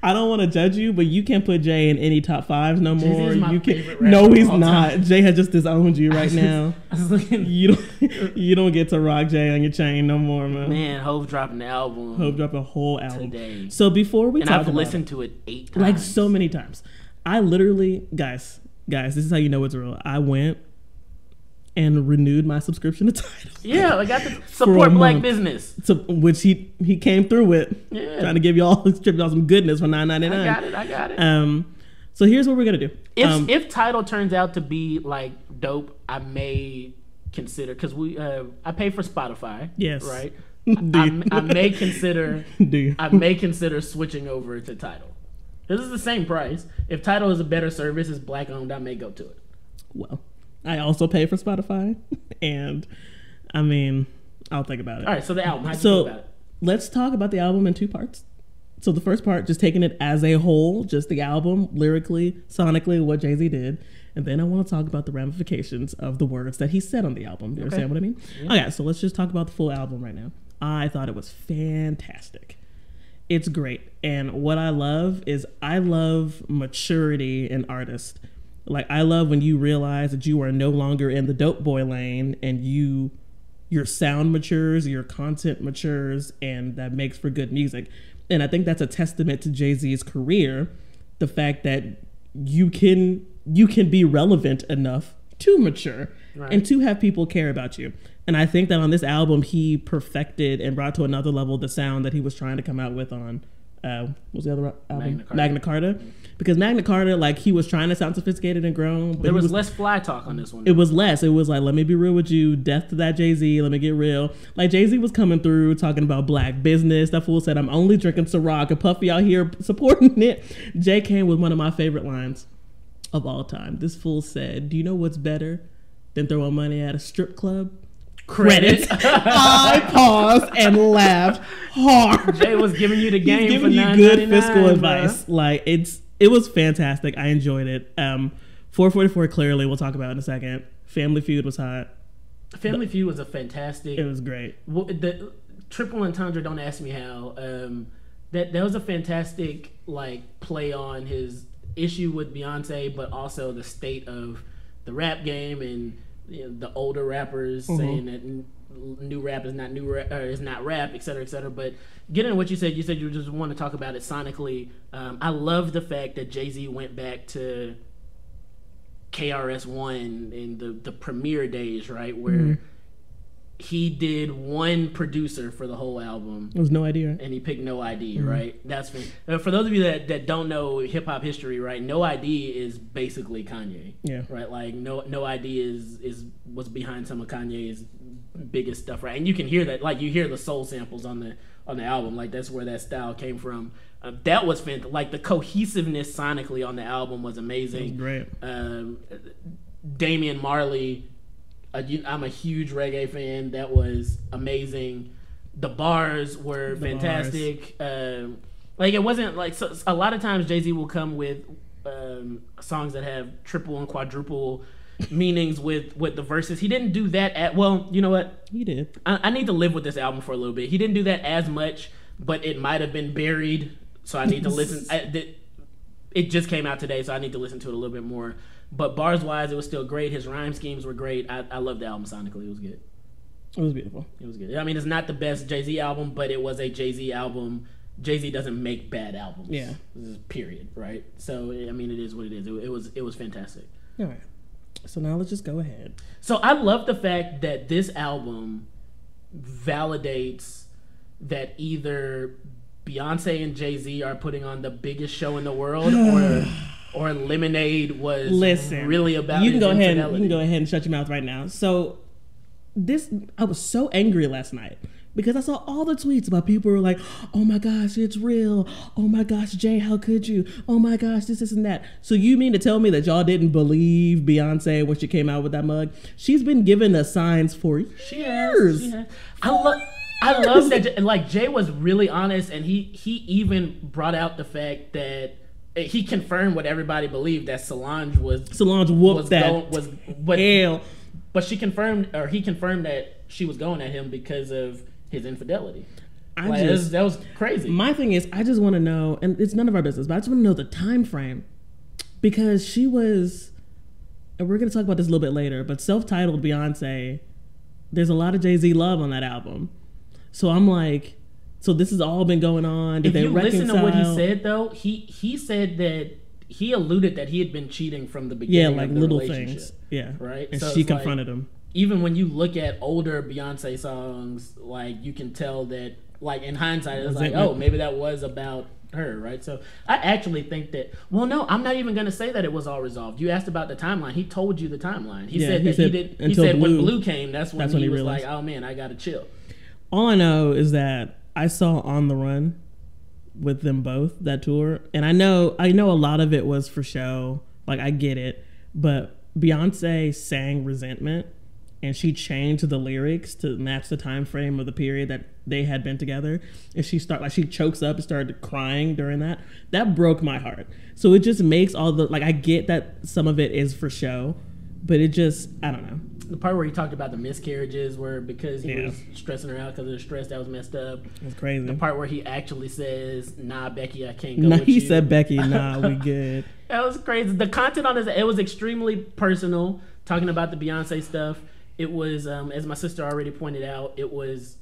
I don't want to judge you, but you can't put Jay in any top 5s no more. Jay-Z is my you favorite can rapper No, he's of all not. time. Jay has just disowned you right now. I was looking. You don't get to rock Jay on your chain no more, man. Man, Hov dropping the album. Hov dropped a whole album today. So before we and talk I've about listened to it 8 times. like so many times, I literally, guys, this is how you know it's real. I went and renewed my subscription to Tidal. Yeah, I got to support black business. So, which he came through with. Yeah. Trying to give y'all some goodness for $9.99. I got it. So here's what we're gonna do. If Tidal turns out to be like dope, I may consider, because I pay for Spotify. Yes. Right. I may consider. Do you? I may consider switching over to Tidal. This is the same price. If Tidal is a better service, is black owned, I may go to it. Well, I also pay for Spotify, and I mean, I'll think about it. All right, so the album. How'd you feel about it? Let's talk about the album in 2 parts. So the first part, just taking it as a whole, just the album, lyrically, sonically, what Jay-Z did. And then I want to talk about the ramifications of the words that he said on the album. You understand what I mean? Yeah. Okay, so let's just talk about the full album right now. I thought it was fantastic. It's great. And what I love is I love maturity in artists. Like, I love when you realize that you are no longer in the dope boy lane and your sound matures, your content matures, and that makes for good music. And I think that's a testament to Jay-Z's career, the fact that you can be relevant enough to mature and to have people care about you. And I think that on this album, he perfected and brought to another level the sound that he was trying to come out with on what was the other album? Magna Carta. Because Magna Carta, like, he was trying to sound sophisticated and grown. But there was less fly talk on this one. It was less. It was like, let me be real with you. Death to that Jay-Z. Let me get real. Like, Jay-Z was coming through talking about black business. That fool said, I'm only drinking Ciroc, and Puffy out here supporting it. Jay came with one of my favorite lines of all time. This fool said, do you know what's better than throwing money at a strip club? Credits. I paused and laughed hard. Jay was giving you the game. He's for giving you good fiscal bro. advice. Like, it was fantastic. I enjoyed it. 444 clearly we'll talk about in a second. Family Feud was hot. Family Feud was a fantastic. It was great. The Triple Entendre, don't ask me how. That was a fantastic like play on his issue with Beyonce, but also the state of the rap game and the older rappers saying that new rap is not is not rap, et cetera, But getting to what you said you just want to talk about it sonically. I love the fact that Jay-Z went back to KRS-One in the premiere days, right, where he did one producer for the whole album. It was No ID, right? And he picked No ID, right? That's for those of you that don't know hip hop history, right? No ID is basically Kanye, right? Like No ID was behind some of Kanye's biggest stuff, right? And you can hear that, like you hear the soul samples on the album, like that's where that style came from. That was fantastic. Like the cohesiveness sonically on the album was amazing. That was great. Damian Marley. I'm a huge reggae fan. That was amazing. The bars were fantastic. Like it wasn't like a lot of times Jay-Z will come with songs that have triple and quadruple meanings with the verses. He didn't do that well, you know what? He did. I need to live with this album for a little bit. He didn't do that as much, but it might have been buried. So I need to listen. It just came out today, so I need to listen to it a little bit more. But bars wise, it was still great. His rhyme schemes were great. I loved the album sonically. It was good. It was beautiful. It was good. I mean, it's not the best Jay-Z album, but it was a Jay-Z album. Jay-Z doesn't make bad albums. Yeah. Period, right? So, I mean, it is what it is. It was fantastic. All right. So now let's just go ahead. So I love the fact that this album validates that either Beyonce and Jay-Z are putting on the biggest show in the world, or Lemonade was really about you can go ahead. infidelity. You can go ahead and shut your mouth right now. So I was so angry last night because I saw all the tweets about people who were like, "Oh my gosh, it's real. Oh my gosh, Jay, how could you? Oh my gosh, this and that." So you mean to tell me that y'all didn't believe Beyonce when she came out with that mug? She's been giving us signs for years. She has. I love that. Like, Jay was really honest, and he even brought out the fact that he confirmed what everybody believed, that Solange whooped that hell. But he confirmed that she was going at him because of his infidelity. That was crazy. My thing is, I just want to know, and it's none of our business, but I just want to know the time frame, because she was, and we're going to talk about this a little bit later, but self-titled Beyonce, there's a lot of Jay-Z love on that album. So I'm like, so this has all been going on. Did they reconcile? Listen to what he said, though, he said that he alluded that he had been cheating from the beginning. Yeah, like of the little relationship. things. Yeah, right. And so she confronted him. Even when you look at older Beyonce songs, like, you can tell that, like, in hindsight, it's like, oh, maybe that was about her, right? So I actually think that, well, no, I'm not even going to say that it was all resolved. You asked about the timeline. He told you the timeline. He said when Blue came, that's when he was realized, like, oh man, I got to chill. All I know is that I saw On the Run with them both, that tour, and I know a lot of it was for show. Like, I get it, but Beyonce sang Resentment, and she changed the lyrics to match the time frame of the period that they had been together. And she chokes up and started crying during that. That broke my heart. So it just makes all the, like, I get that some of it is for show, but it just, I don't know. The part where he talked about the miscarriages were because he was stressing her out because of the stress that was messed up. It's crazy. The part where he actually says, "Nah, Becky, I can't go with you." He said, "Becky, nah, we good." That was crazy. The content on it was extremely personal, talking about the Beyonce stuff. It was, as my sister already pointed out, it was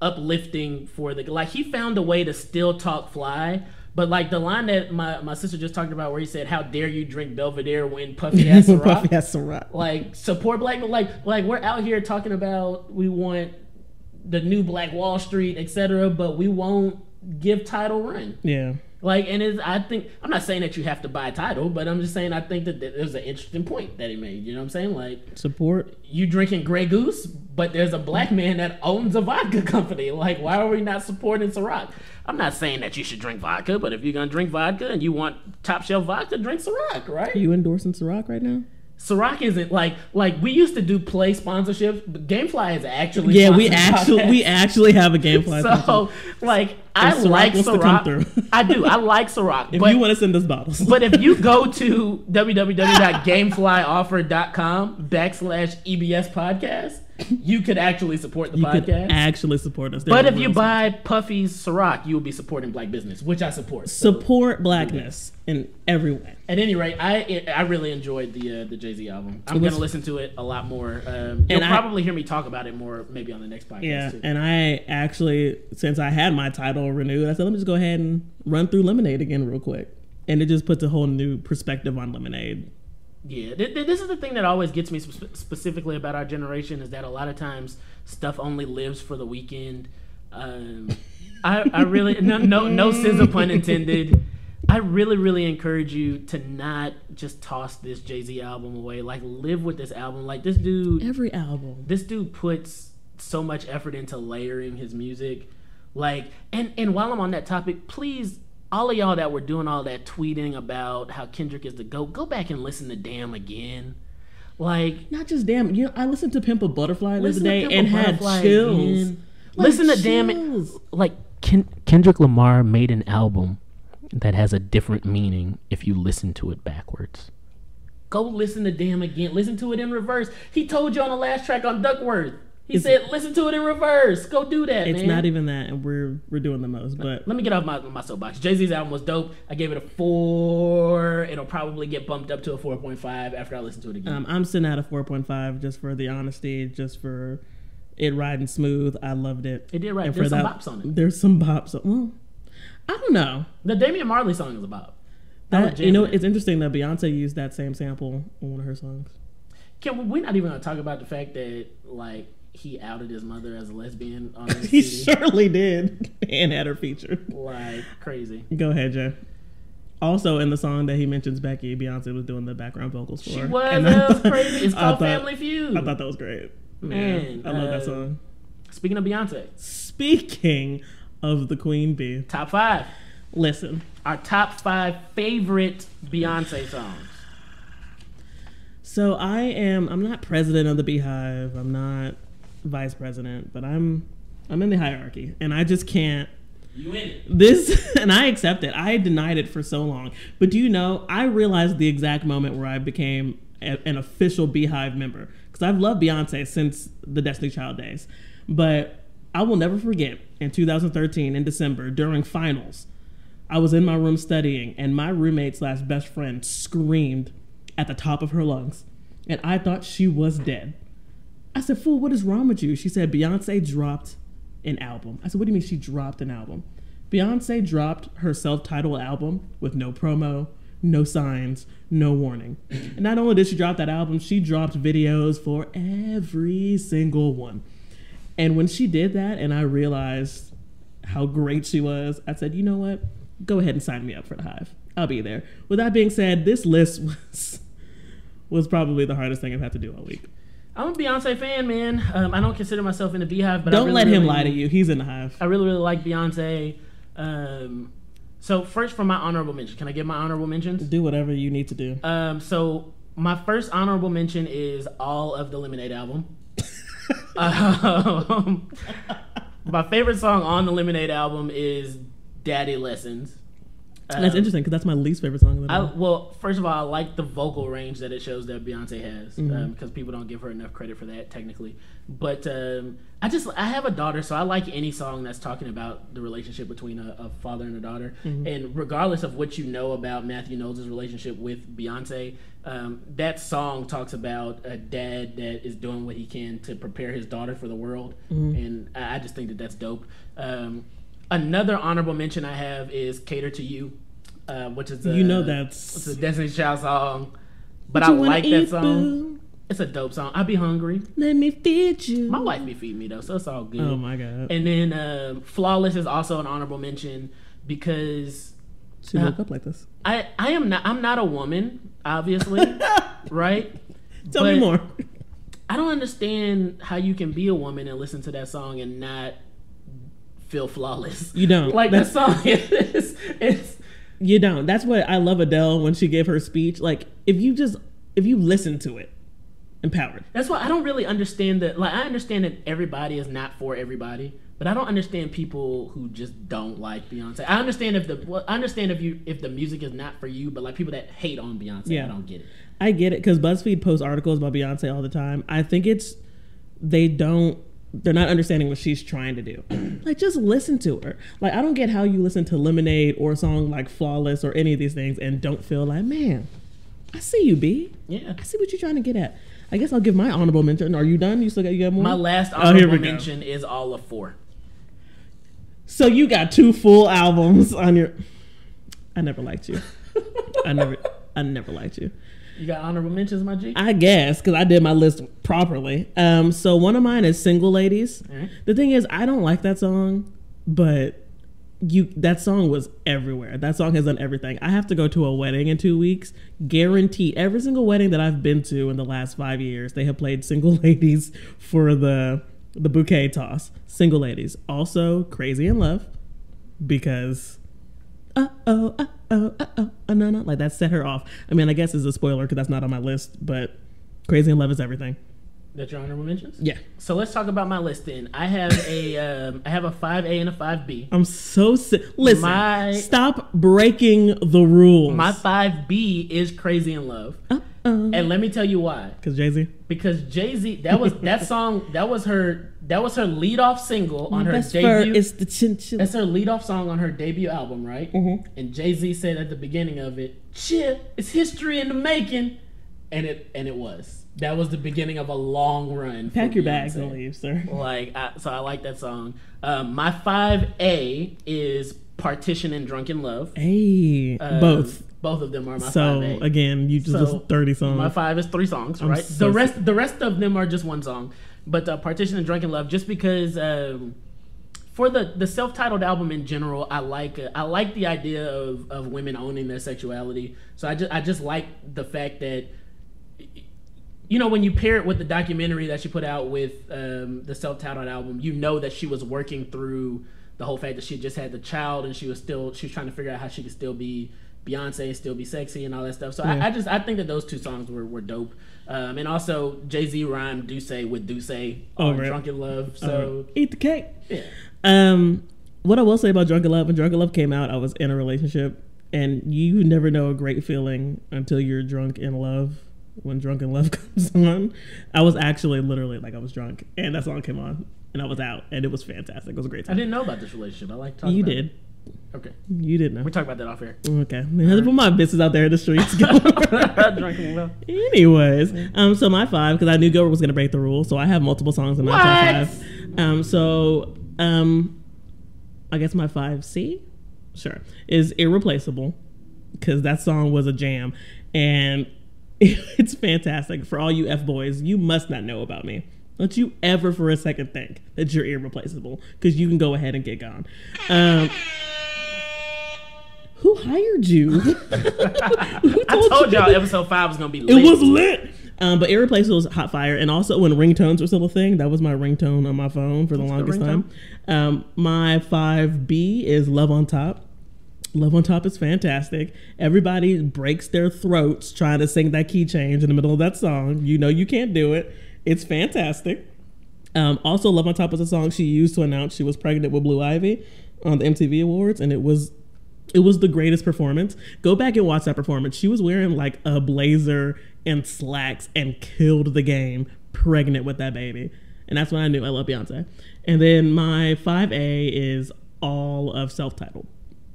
uplifting for like, he found a way to still talk fly. But, like, the line that my sister just talked about, where he said, "How dare you drink Belvedere when Puffy has Ciroc?" Puffy has Ciroc. Like, support black, like we're out here talking about we want the new Black Wall Street, etc., but we won't give Tidal run. Yeah. Like, and I think, I'm not saying that you have to buy Tidal, but I'm just saying I think that it was an interesting point that he made. You know what I'm saying? Like, support. You drinking Grey Goose, but there's a black man that owns a vodka company. Like, why are we not supporting Ciroc? I'm not saying that you should drink vodka, but if you're going to drink vodka and you want top shelf vodka, drink Ciroc, right? Are you endorsing Ciroc right now? Ciroc isn't like we used to do play sponsorships, but Gamefly is actually we actually have a Gamefly. So like, I like Ciroc. I do. I like Ciroc. If you want to send us bottles. But if you go to www.gameflyoffer.com/EBS podcast, you could actually support the podcast. Could actually support us. But if you buy Puffy's Ciroc, you will be supporting black business, which I support. Support blackness in every way. At any rate, I really enjoyed the Jay-Z album. I'm going to listen to it a lot more. You'll probably hear me talk about it more maybe on the next podcast. Yeah, too. And I actually, since I had my title renewed, I said, let me just go ahead and run through Lemonade again real quick. And it just puts a whole new perspective on Lemonade. Yeah, this is the thing that always gets me specifically about our generation, is that a lot of times stuff only lives for the weekend. I really, no scissor pun intended. I really, really encourage you to not just toss this Jay-Z album away. Like, live with this album. Like, this dude... Every album. This dude puts so much effort into layering his music. Like, and while I'm on that topic, please, all of y'all that were doing all that tweeting about how Kendrick is the GOAT, go back and listen to Damn again. Like... Not just Damn. You know, I listened to Pimp a Butterfly the other day and had chills. Listen to Damn. Like, Kendrick Lamar made an album that has a different meaning if you listen to it backwards. Go listen to Damn again. Listen to it in reverse. He told you on the last track on Duckworth. He said, listen to it in reverse. Go do that, It's man. not even that, and we're doing the most. But let me get off my soapbox. Jay-Z's album was dope. I gave it a 4. It'll probably get bumped up to a 4.5 after I listen to it again. I'm sitting at a 4.5 just for the honesty, just for it riding smooth. I loved it. It did right. There's some bops on it. There's some bops. Well, I don't know. The Damian Marley song is a bop. That, you know, it's interesting that Beyonce used that same sample on one of her songs. We're not even going to talk about the fact that, like, he outed his mother as a lesbian on his He CD. surely did. And had her featured. Like, crazy. Go ahead, Jay. Also, in the song that he mentions Becky, Beyonce was doing the background vocals for her. She was. That was crazy. It's called Family Feud. I thought that was great. Man. I love that song. Speaking of Beyonce. Speaking of the Queen Bee. Top 5. Listen. Our top 5 favorite Beyonce songs. So I'm not president of the Beehive. I'm not vice president, but I'm in the hierarchy, and I just can't. You in it. This, and I accept it. I denied it for so long. But do you know, I realized the exact moment where I became an official Beehive member. Because I've loved Beyonce since the Destiny Child days. But I will never forget, in 2013, in December, during finals, I was in my room studying, and my roommate / best friend screamed at the top of her lungs. And I thought she was dead. I said, "Fool, what is wrong with you?" She said, "Beyonce dropped an album." I said, "What do you mean she dropped an album?" Beyonce dropped her self-titled album with no promo, no signs, no warning. And not only did she drop that album, she dropped videos for every single one. And when she did that and I realized how great she was, I said, you know what? Go ahead and sign me up for the Hive. I'll be there. With that being said, this list was probably the hardest thing I've had to do all week. I'm a Beyonce fan, man. I don't consider myself in the Beehive, but don't let him lie to you. He's in the Hive. I really, really like Beyonce. So first, for my honorable mention, can I give my honorable mentions? Do whatever you need to do. So my first honorable mention is all of the Lemonade album. My favorite song on the Lemonade album is "Daddy Lessons." That's interesting because that's my least favorite song. Of the album. Well, first of all, I like the vocal range that it shows that Beyonce has because people don't give her enough credit for that technically. But I have a daughter, so I like any song that's talking about the relationship between a father and a daughter. And regardless of what you know about Matthew Knowles' relationship with Beyonce, that song talks about a dad that is doing what he can to prepare his daughter for the world. And I just think that that's dope. Another honorable mention I have is "Cater to You," which is it's a Destiny's Child song, but I like that song. Boo? It's a dope song. I be hungry. Let me feed you. My wife be feeding me though, so it's all good. Oh my god! And then "Flawless" is also an honorable mention because she woke up like this. I'm not a woman, obviously, right? Tell me more. I don't understand how you can be a woman and listen to that song and not feel flawless. You don't. Like that song it's you don't. That's what I love Adele when she gave her speech. Like if you listen to it, empowered. That's why I don't really understand that. Like I understand that everybody is not for everybody, but I don't understand people who just don't like Beyonce. I understand if the music is not for you, but like people that hate on Beyonce, I don't get it. I get it because BuzzFeed posts articles about Beyonce all the time. I think they're not understanding what she's trying to do. Like, just listen to her. Like, I don't get how you listen to Lemonade or a song like Flawless or any of these things and don't feel like, man, I see you, B. Yeah. I see what you're trying to get at. I guess I'll give my honorable mention. Are you done? You got more? My last honorable mention is all of 4. So you got 2 full albums on your... I never liked you. I never liked you. You got honorable mentions, my G? I guess, because I did my list properly. So one of mine is "Single Ladies." Mm-hmm. The thing is, I don't like that song, but that song was everywhere. That song has done everything. I have to go to a wedding in 2 weeks. Guaranteed. Every single wedding that I've been to in the last 5 years, they have played "Single Ladies" for the bouquet toss. "Single Ladies." Also, "Crazy in Love," because... no, like that set her off. I mean, I guess it's a spoiler because that's not on my list, but "Crazy in Love" is everything. That's your honorable mentions? Yeah. So let's talk about my list then. I have a 5A and a 5B. I'm so sick. Listen, stop breaking the rules. My 5B is "Crazy in Love." And let me tell you why. Because Jay-Z? Because Jay-Z, that song was her lead off single on her debut. It's the chinchilla. That's her lead off song on her debut album, right? Mm-hmm. And Jay-Z said at the beginning of it, "Chip, it's history in the making." it was. That was the beginning of a long run. Pack your bags and leave, sir. So I like that song. My 5A is Partition and Drunken Love. Hey, both of them are my 5A. So again, you just list 30 songs. My 5 is 3 songs, right? The rest of them are just 1 song. But Partition and Drunken Love, just because for the self-titled album in general, I like the idea of women owning their sexuality. So I just like the fact that, you know, when you pair it with the documentary that she put out with the self-titled album, you know that she was working through the whole fact that she just had the child, and she was trying to figure out how she could still be Beyonce and still be sexy and all that stuff. So yeah. I think that those 2 songs were dope. And also Jay-Z rhymed Duce with Duce on Drunken Love. So eat the cake. Yeah. What I will say about Drunken Love, when Drunken Love came out, I was in a relationship, and you never know a great feeling until you're drunk in love. When Drunken Love comes on, I was actually literally like, I was drunk and that song came on and I was out, and it was fantastic. It was a great time. I didn't know about this relationship. I like talking you about did. It. Okay. You did know. We'll talk about that off air. Okay. I have to put my business out there in the streets. Drunken Love. Anyways, so my 5, because I knew Gilbert was going to break the rule, so I have multiple songs in my top 5. I guess my 5C, sure, is Irreplaceable, because that song was a jam, and it's fantastic. For all you F-boys, you must not know about me. Don't you ever for a second think that you're irreplaceable, because you can go ahead and get gone. Who hired you? I told y'all episode 5 was going to be lit. It was lit. But Irreplaceable was hot fire. And also when ringtones were still a thing, that was my ringtone on my phone for the longest time. My 5B is Love on Top. Love on Top is fantastic. Everybody breaks their throats trying to sing that key change in the middle of that song. You know you can't do it. It's fantastic. Also, Love on Top was a song she used to announce she was pregnant with Blue Ivy on the MTV Awards, and it was the greatest performance. Go back and watch that performance. She was wearing like a blazer and slacks and killed the game pregnant with that baby. And that's when I knew I love Beyonce. And then my 5A is all of self-titled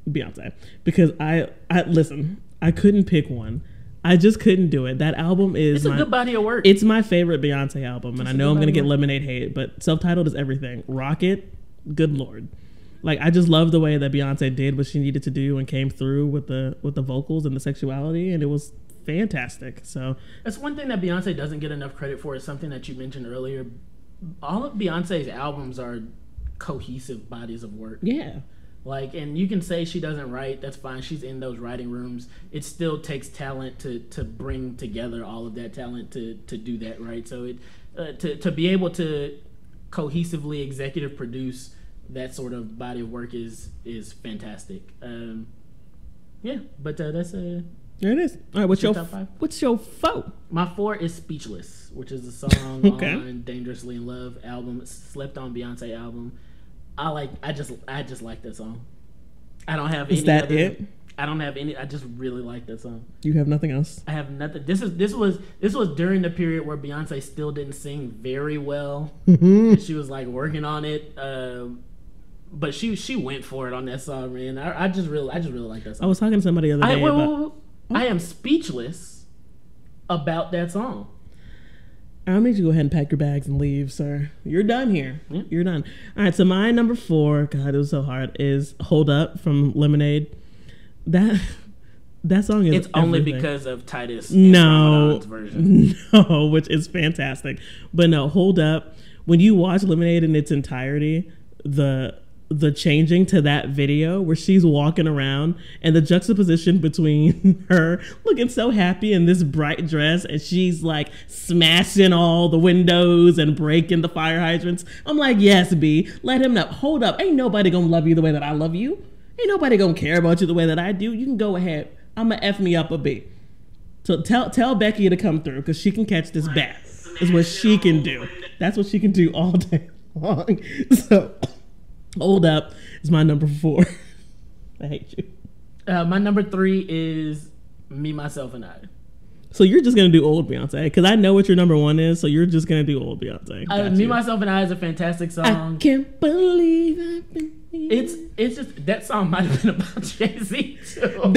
Beyonce, because I listen, I couldn't pick one. I just couldn't do it. That album is a good body of work. It's my favorite Beyonce album, and I know I'm going to get Lemonade hate, but self-titled is everything. Rocket, good Lord. Like, I just love the way that Beyonce did what she needed to do and came through with the vocals and the sexuality, and it was fantastic. So that's one thing that Beyonce doesn't get enough credit for, is something that you mentioned earlier. All of Beyonce's albums are cohesive bodies of work. Yeah. Like, and you can say she doesn't write, that's fine. She's in those writing rooms. It still takes talent to bring together all of that talent to do that, right? So to be able to cohesively executive produce that sort of body of work is fantastic. Yeah, but that's there it is. All right, what's your top 5? What's your 4? My 4 is Speechless, which is a song on Dangerously in Love album, slept on Beyonce album. I just like that song. I don't have any. Is that it? I don't have any. I just really like that song. You have nothing else? I have nothing. This was during the period where Beyonce still didn't sing very well. She was like working on it. But she went for it on that song, man. I just really like that song. I was talking to somebody the other day. I am speechless about that song. I'll make you go ahead and pack your bags and leave, sir. You're done here. Yeah. You're done. All right, so my number 4, God, it was so hard, is Hold Up from Lemonade. That song is It's only because of Titus Ramadan's version. No, which is fantastic. But no, Hold Up. When you watch Lemonade in its entirety, the changing to that video where she's walking around and the juxtaposition between her looking so happy in this bright dress and she's like smashing all the windows and breaking the fire hydrants. I'm like, yes, B, let him know. Hold up. Ain't nobody gonna love you the way that I love you. Ain't nobody gonna care about you the way that I do. You can go ahead. I'ma F me up a B. So tell Becky to come through, because she can catch this bat. Is what she can do. That's what she can do all day long. So Hold Up is my number 4. I hate you. My number 3 is Me, Myself, and I. So you're just gonna do old Beyonce because I know what your number one is. So you're just gonna do old Beyonce. Me, Myself, and I is a fantastic song. I can't believe I've been. It's just that song might have been about Jay-Z too.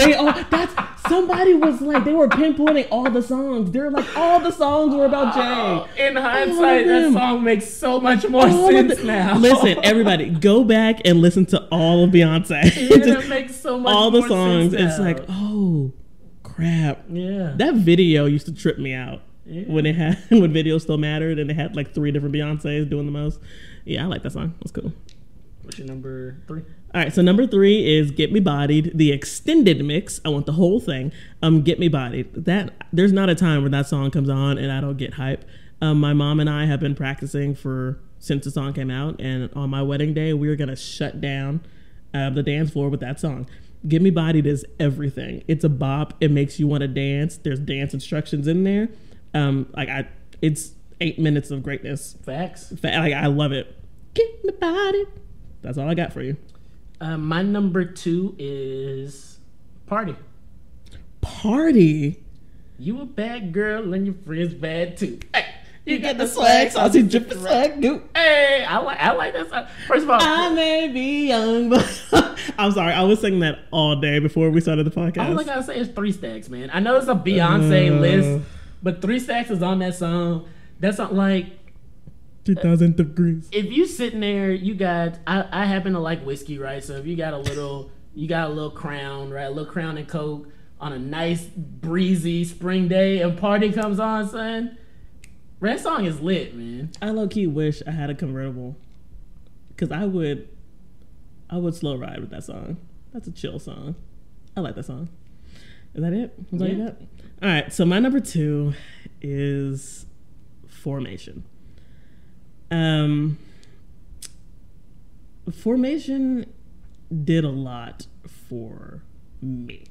Somebody was like, they were pinpointing all the songs. They're like, all the songs were about Jay. In hindsight, that song makes so much more sense now. Listen, everybody, go back and listen to all of Beyonce. It makes so much all more the songs. sense now. It's like, oh crap. Yeah. That video used to trip me out when video still mattered and they had like 3 different Beyoncés doing the most. Yeah, I like that song. That's cool. What's your number 3? All right, so number 3 is "Get Me Bodied," the extended mix. I want the whole thing. "Get Me Bodied." There's not a time when that song comes on and I don't get hype. My mom and I have been practicing since the song came out, and on my wedding day, we were gonna shut down the dance floor with that song. "Get Me Bodied" is everything. It's a bop. It makes you want to dance. There's dance instructions in there. It's 8 minutes of greatness. Facts. I love it. Get me bodied. That's all I got for you. My number 2 is "Party." Party? You a bad girl and your friends bad too. Hey, you got the swag, saucy dripping swag. Hey, I like that song. First of all, I may be young, but I'm sorry. I was singing that all day before we started the podcast. All I gotta say is 3 Stacks, man. I know it's a Beyonce list, but 3 Stacks is on that song. That's not like 2,000 degrees. If you sitting there, you got. I happen to like whiskey, right? So if you got a little Crown, right? A little Crown and Coke on a nice breezy spring day, and "Party" comes on, son. That song is lit, man. I low key wish I had a convertible, cause I would slow ride with that song. That's a chill song. I like that song. Is that it? Is that you got? All right. So my number 2 is "Formation." Formation did a lot for me.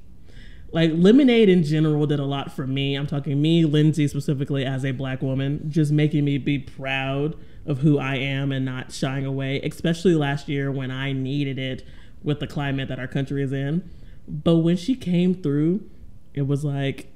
Like Lemonade in general did a lot for me. I'm talking me, Lindsay, specifically as a Black woman, just making me be proud of who I am and not shying away, especially last year when I needed it with the climate that our country is in. But when she came through, it was like,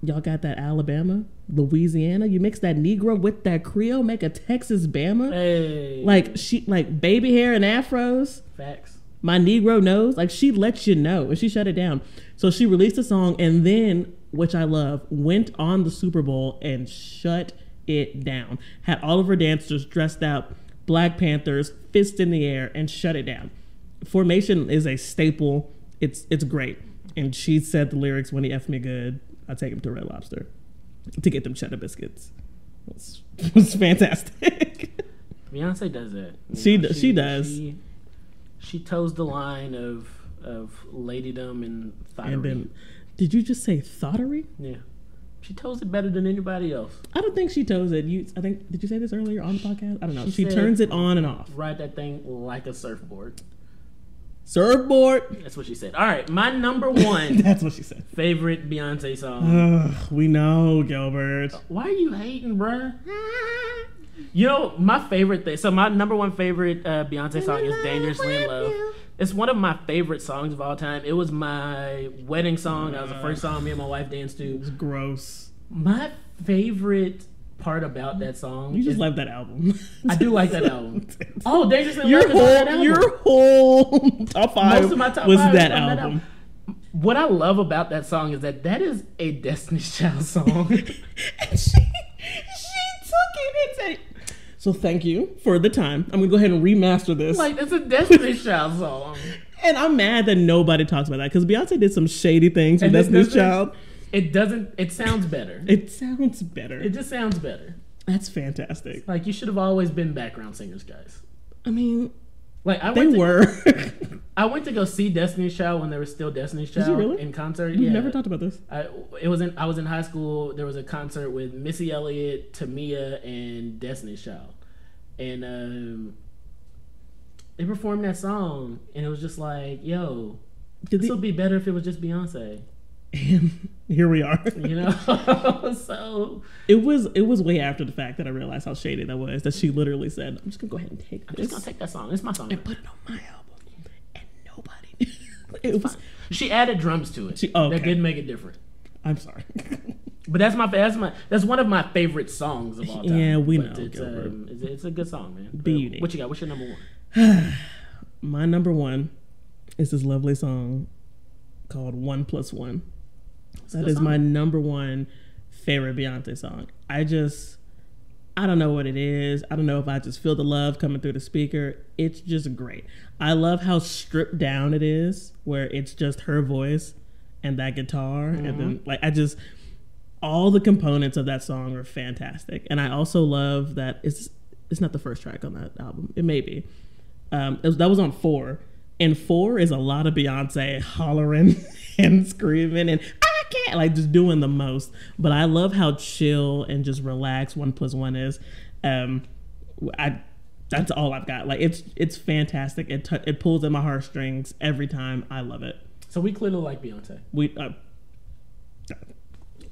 y'all got that Alabama, Louisiana. You mix that Negro with that Creole, make a Texas Bama. Hey. Like baby hair and afros. Facts. My Negro knows. Like she lets you know, and she shut it down. So she released a song, and then, which I love, went on the Super Bowl and shut it down. Had all of her dancers dressed out, Black Panthers, fist in the air, and shut it down. Formation is a staple. It's great. And she said the lyrics, "When he F me good, I take him to Red Lobster to get them cheddar biscuits." It was fantastic. Beyonce does that. She does. She toes the line of ladydom and thottery. And then, did you just say thottery? Yeah. She toes it better than anybody else. I don't think she toes it. Did you say this earlier on the podcast? I don't know. She turns it on and off. Ride that thing like a surfboard. Surfboard. That's what she said. All right, my number 1. That's what she said. Favorite Beyonce song. We know, Gilbert. Why are you hating, bruh? You know, my favorite thing. So my number 1 favorite Beyonce song is "Dangerously in Love." It's one of my favorite songs of all time. It was my wedding song. That was the first song me and my wife danced to. It was gross. My favorite part about that song. You just love that album. I do like that album. Oh, "Dangerously in Love" is on that album. Your whole top 5 Most of my top was 5 that on album. What I love about that song is that is a Destiny's Child song. And she took it and said, "So thank you for the time. I'm gonna go ahead and remaster this." Like, it's a Destiny's Child song. And I'm mad that nobody talks about that because Beyonce did some shady things with Destiny's Child. It doesn't. It sounds better. It sounds better. It just sounds better. That's fantastic. Like, you should have always been background singers, guys. I mean, like I went to go see Destiny's Child when they were still Destiny's Child. Did you really? In concert. We've never talked about this. I was in high school. There was a concert with Missy Elliott, Tamia, and Destiny's Child, and they performed that song, and it was just like, yo, this would be better if it was just Beyonce. And here we are. You know? So it was way after the fact that I realized how shady that was, that she literally said, "I'm just gonna go ahead and take this. I'm just gonna take that song. It's my song. And put it on my album." And nobody. It was. She added drums to it. That did make it different. I'm sorry. But that's one of my favorite songs of all time. Yeah, we but know. It's a good song, man. Be unique. What you got? What's your number one? My number one is this lovely song called 1+1. That is my number one favorite Beyonce song. I don't know what it is. I don't know if I just feel the love coming through the speaker. It's just great. I love how stripped down it is, where it's just her voice and that guitar. And then all the components of that song are fantastic. And I also love that it's not the first track on that album. It may be. That was on 4. And 4 is a lot of Beyonce hollering and screaming and I can't, like, just doing the most. But I love how chill and just relaxed 1+1 is. That's all I've got. Like, it's fantastic. It pulls at my heartstrings every time. I love it. So we clearly like Beyonce.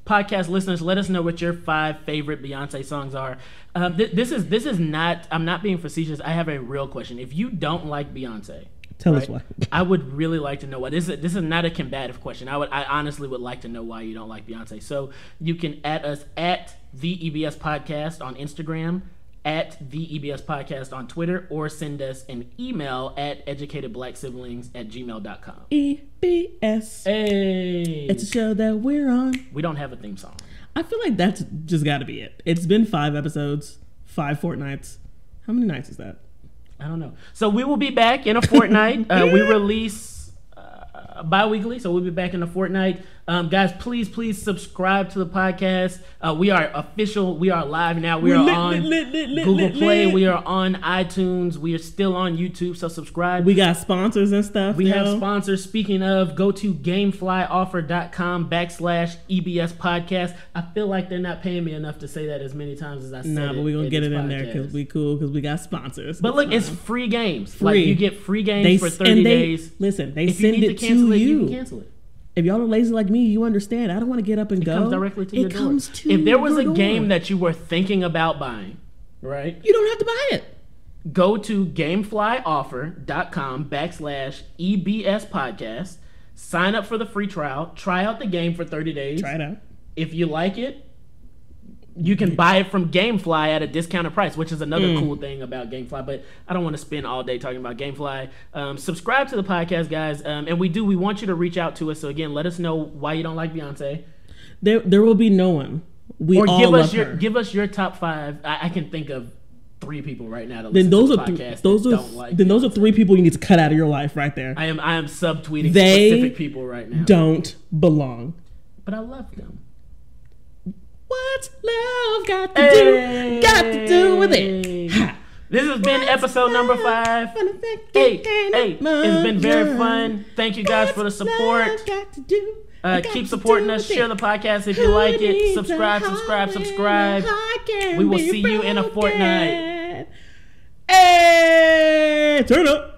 Podcast listeners, let us know what your 5 favorite Beyonce songs are. This is not. I'm not being facetious. I have a real question. If you don't like Beyonce, tell us why. I would really like to know why. This is not a combative question. I honestly would like to know why you don't like Beyonce. So you can at us at the EBS Podcast on Instagram, at the EBS Podcast on Twitter, or send us an email at educatedblacksibling@gmail.com. EBS. Hey. It's a show that we're on. We don't have a theme song. I feel like that's just got to be it. It's been 5 episodes, 5 fortnights. How many nights is that? I don't know. So we will be back in a fortnight. We release bi-weekly, so we'll be back in a fortnight. Guys, please subscribe to the podcast. We are official. We are live now. We are on Google Play. We are on iTunes. We are still on YouTube, so subscribe. We got sponsors and stuff. We have sponsors. Speaking of, go to gameflyoffer.com/EBS podcast. I feel like they're not paying me enough to say that as many times as I said it. Nah, but we're going to get it in podcast. there because we cool, because we got sponsors. But look, it's free games. Free. Like, you get free games for 30 days. Listen, they if send you need it to cancel to it, you. You can cancel it. If y'all are lazy like me, you understand. I don't want to get up and go. It comes directly to your door. Comes to if there was a door. game that you were thinking about buying, right? You don't have to buy it. Go to gameflyoffer.com/EBS podcast. Sign up for the free trial. Try out the game for 30 days. Try it out. If you like it, you can buy it from Gamefly at a discounted price, which is another cool thing about Gamefly. But I don't want to spend all day talking about Gamefly. Subscribe to the podcast, guys. And we want you to reach out to us. So again, let us know why you don't like Beyonce. There will be no one. We or all give love us her. Give us your top 5. I can think of 3 people right now that then listen those to the are podcast those are 3 people you need to cut out of your life right there. I am subtweeting they specific people right now. Don't belong. But I love them. What's love got to do with it? Ha. This has been episode number 5. Hey, it's been very fun. Thank you guys for the support. Keep supporting us. Share the podcast if you like it. Subscribe. We will see you in a fortnight. Hey, turn up.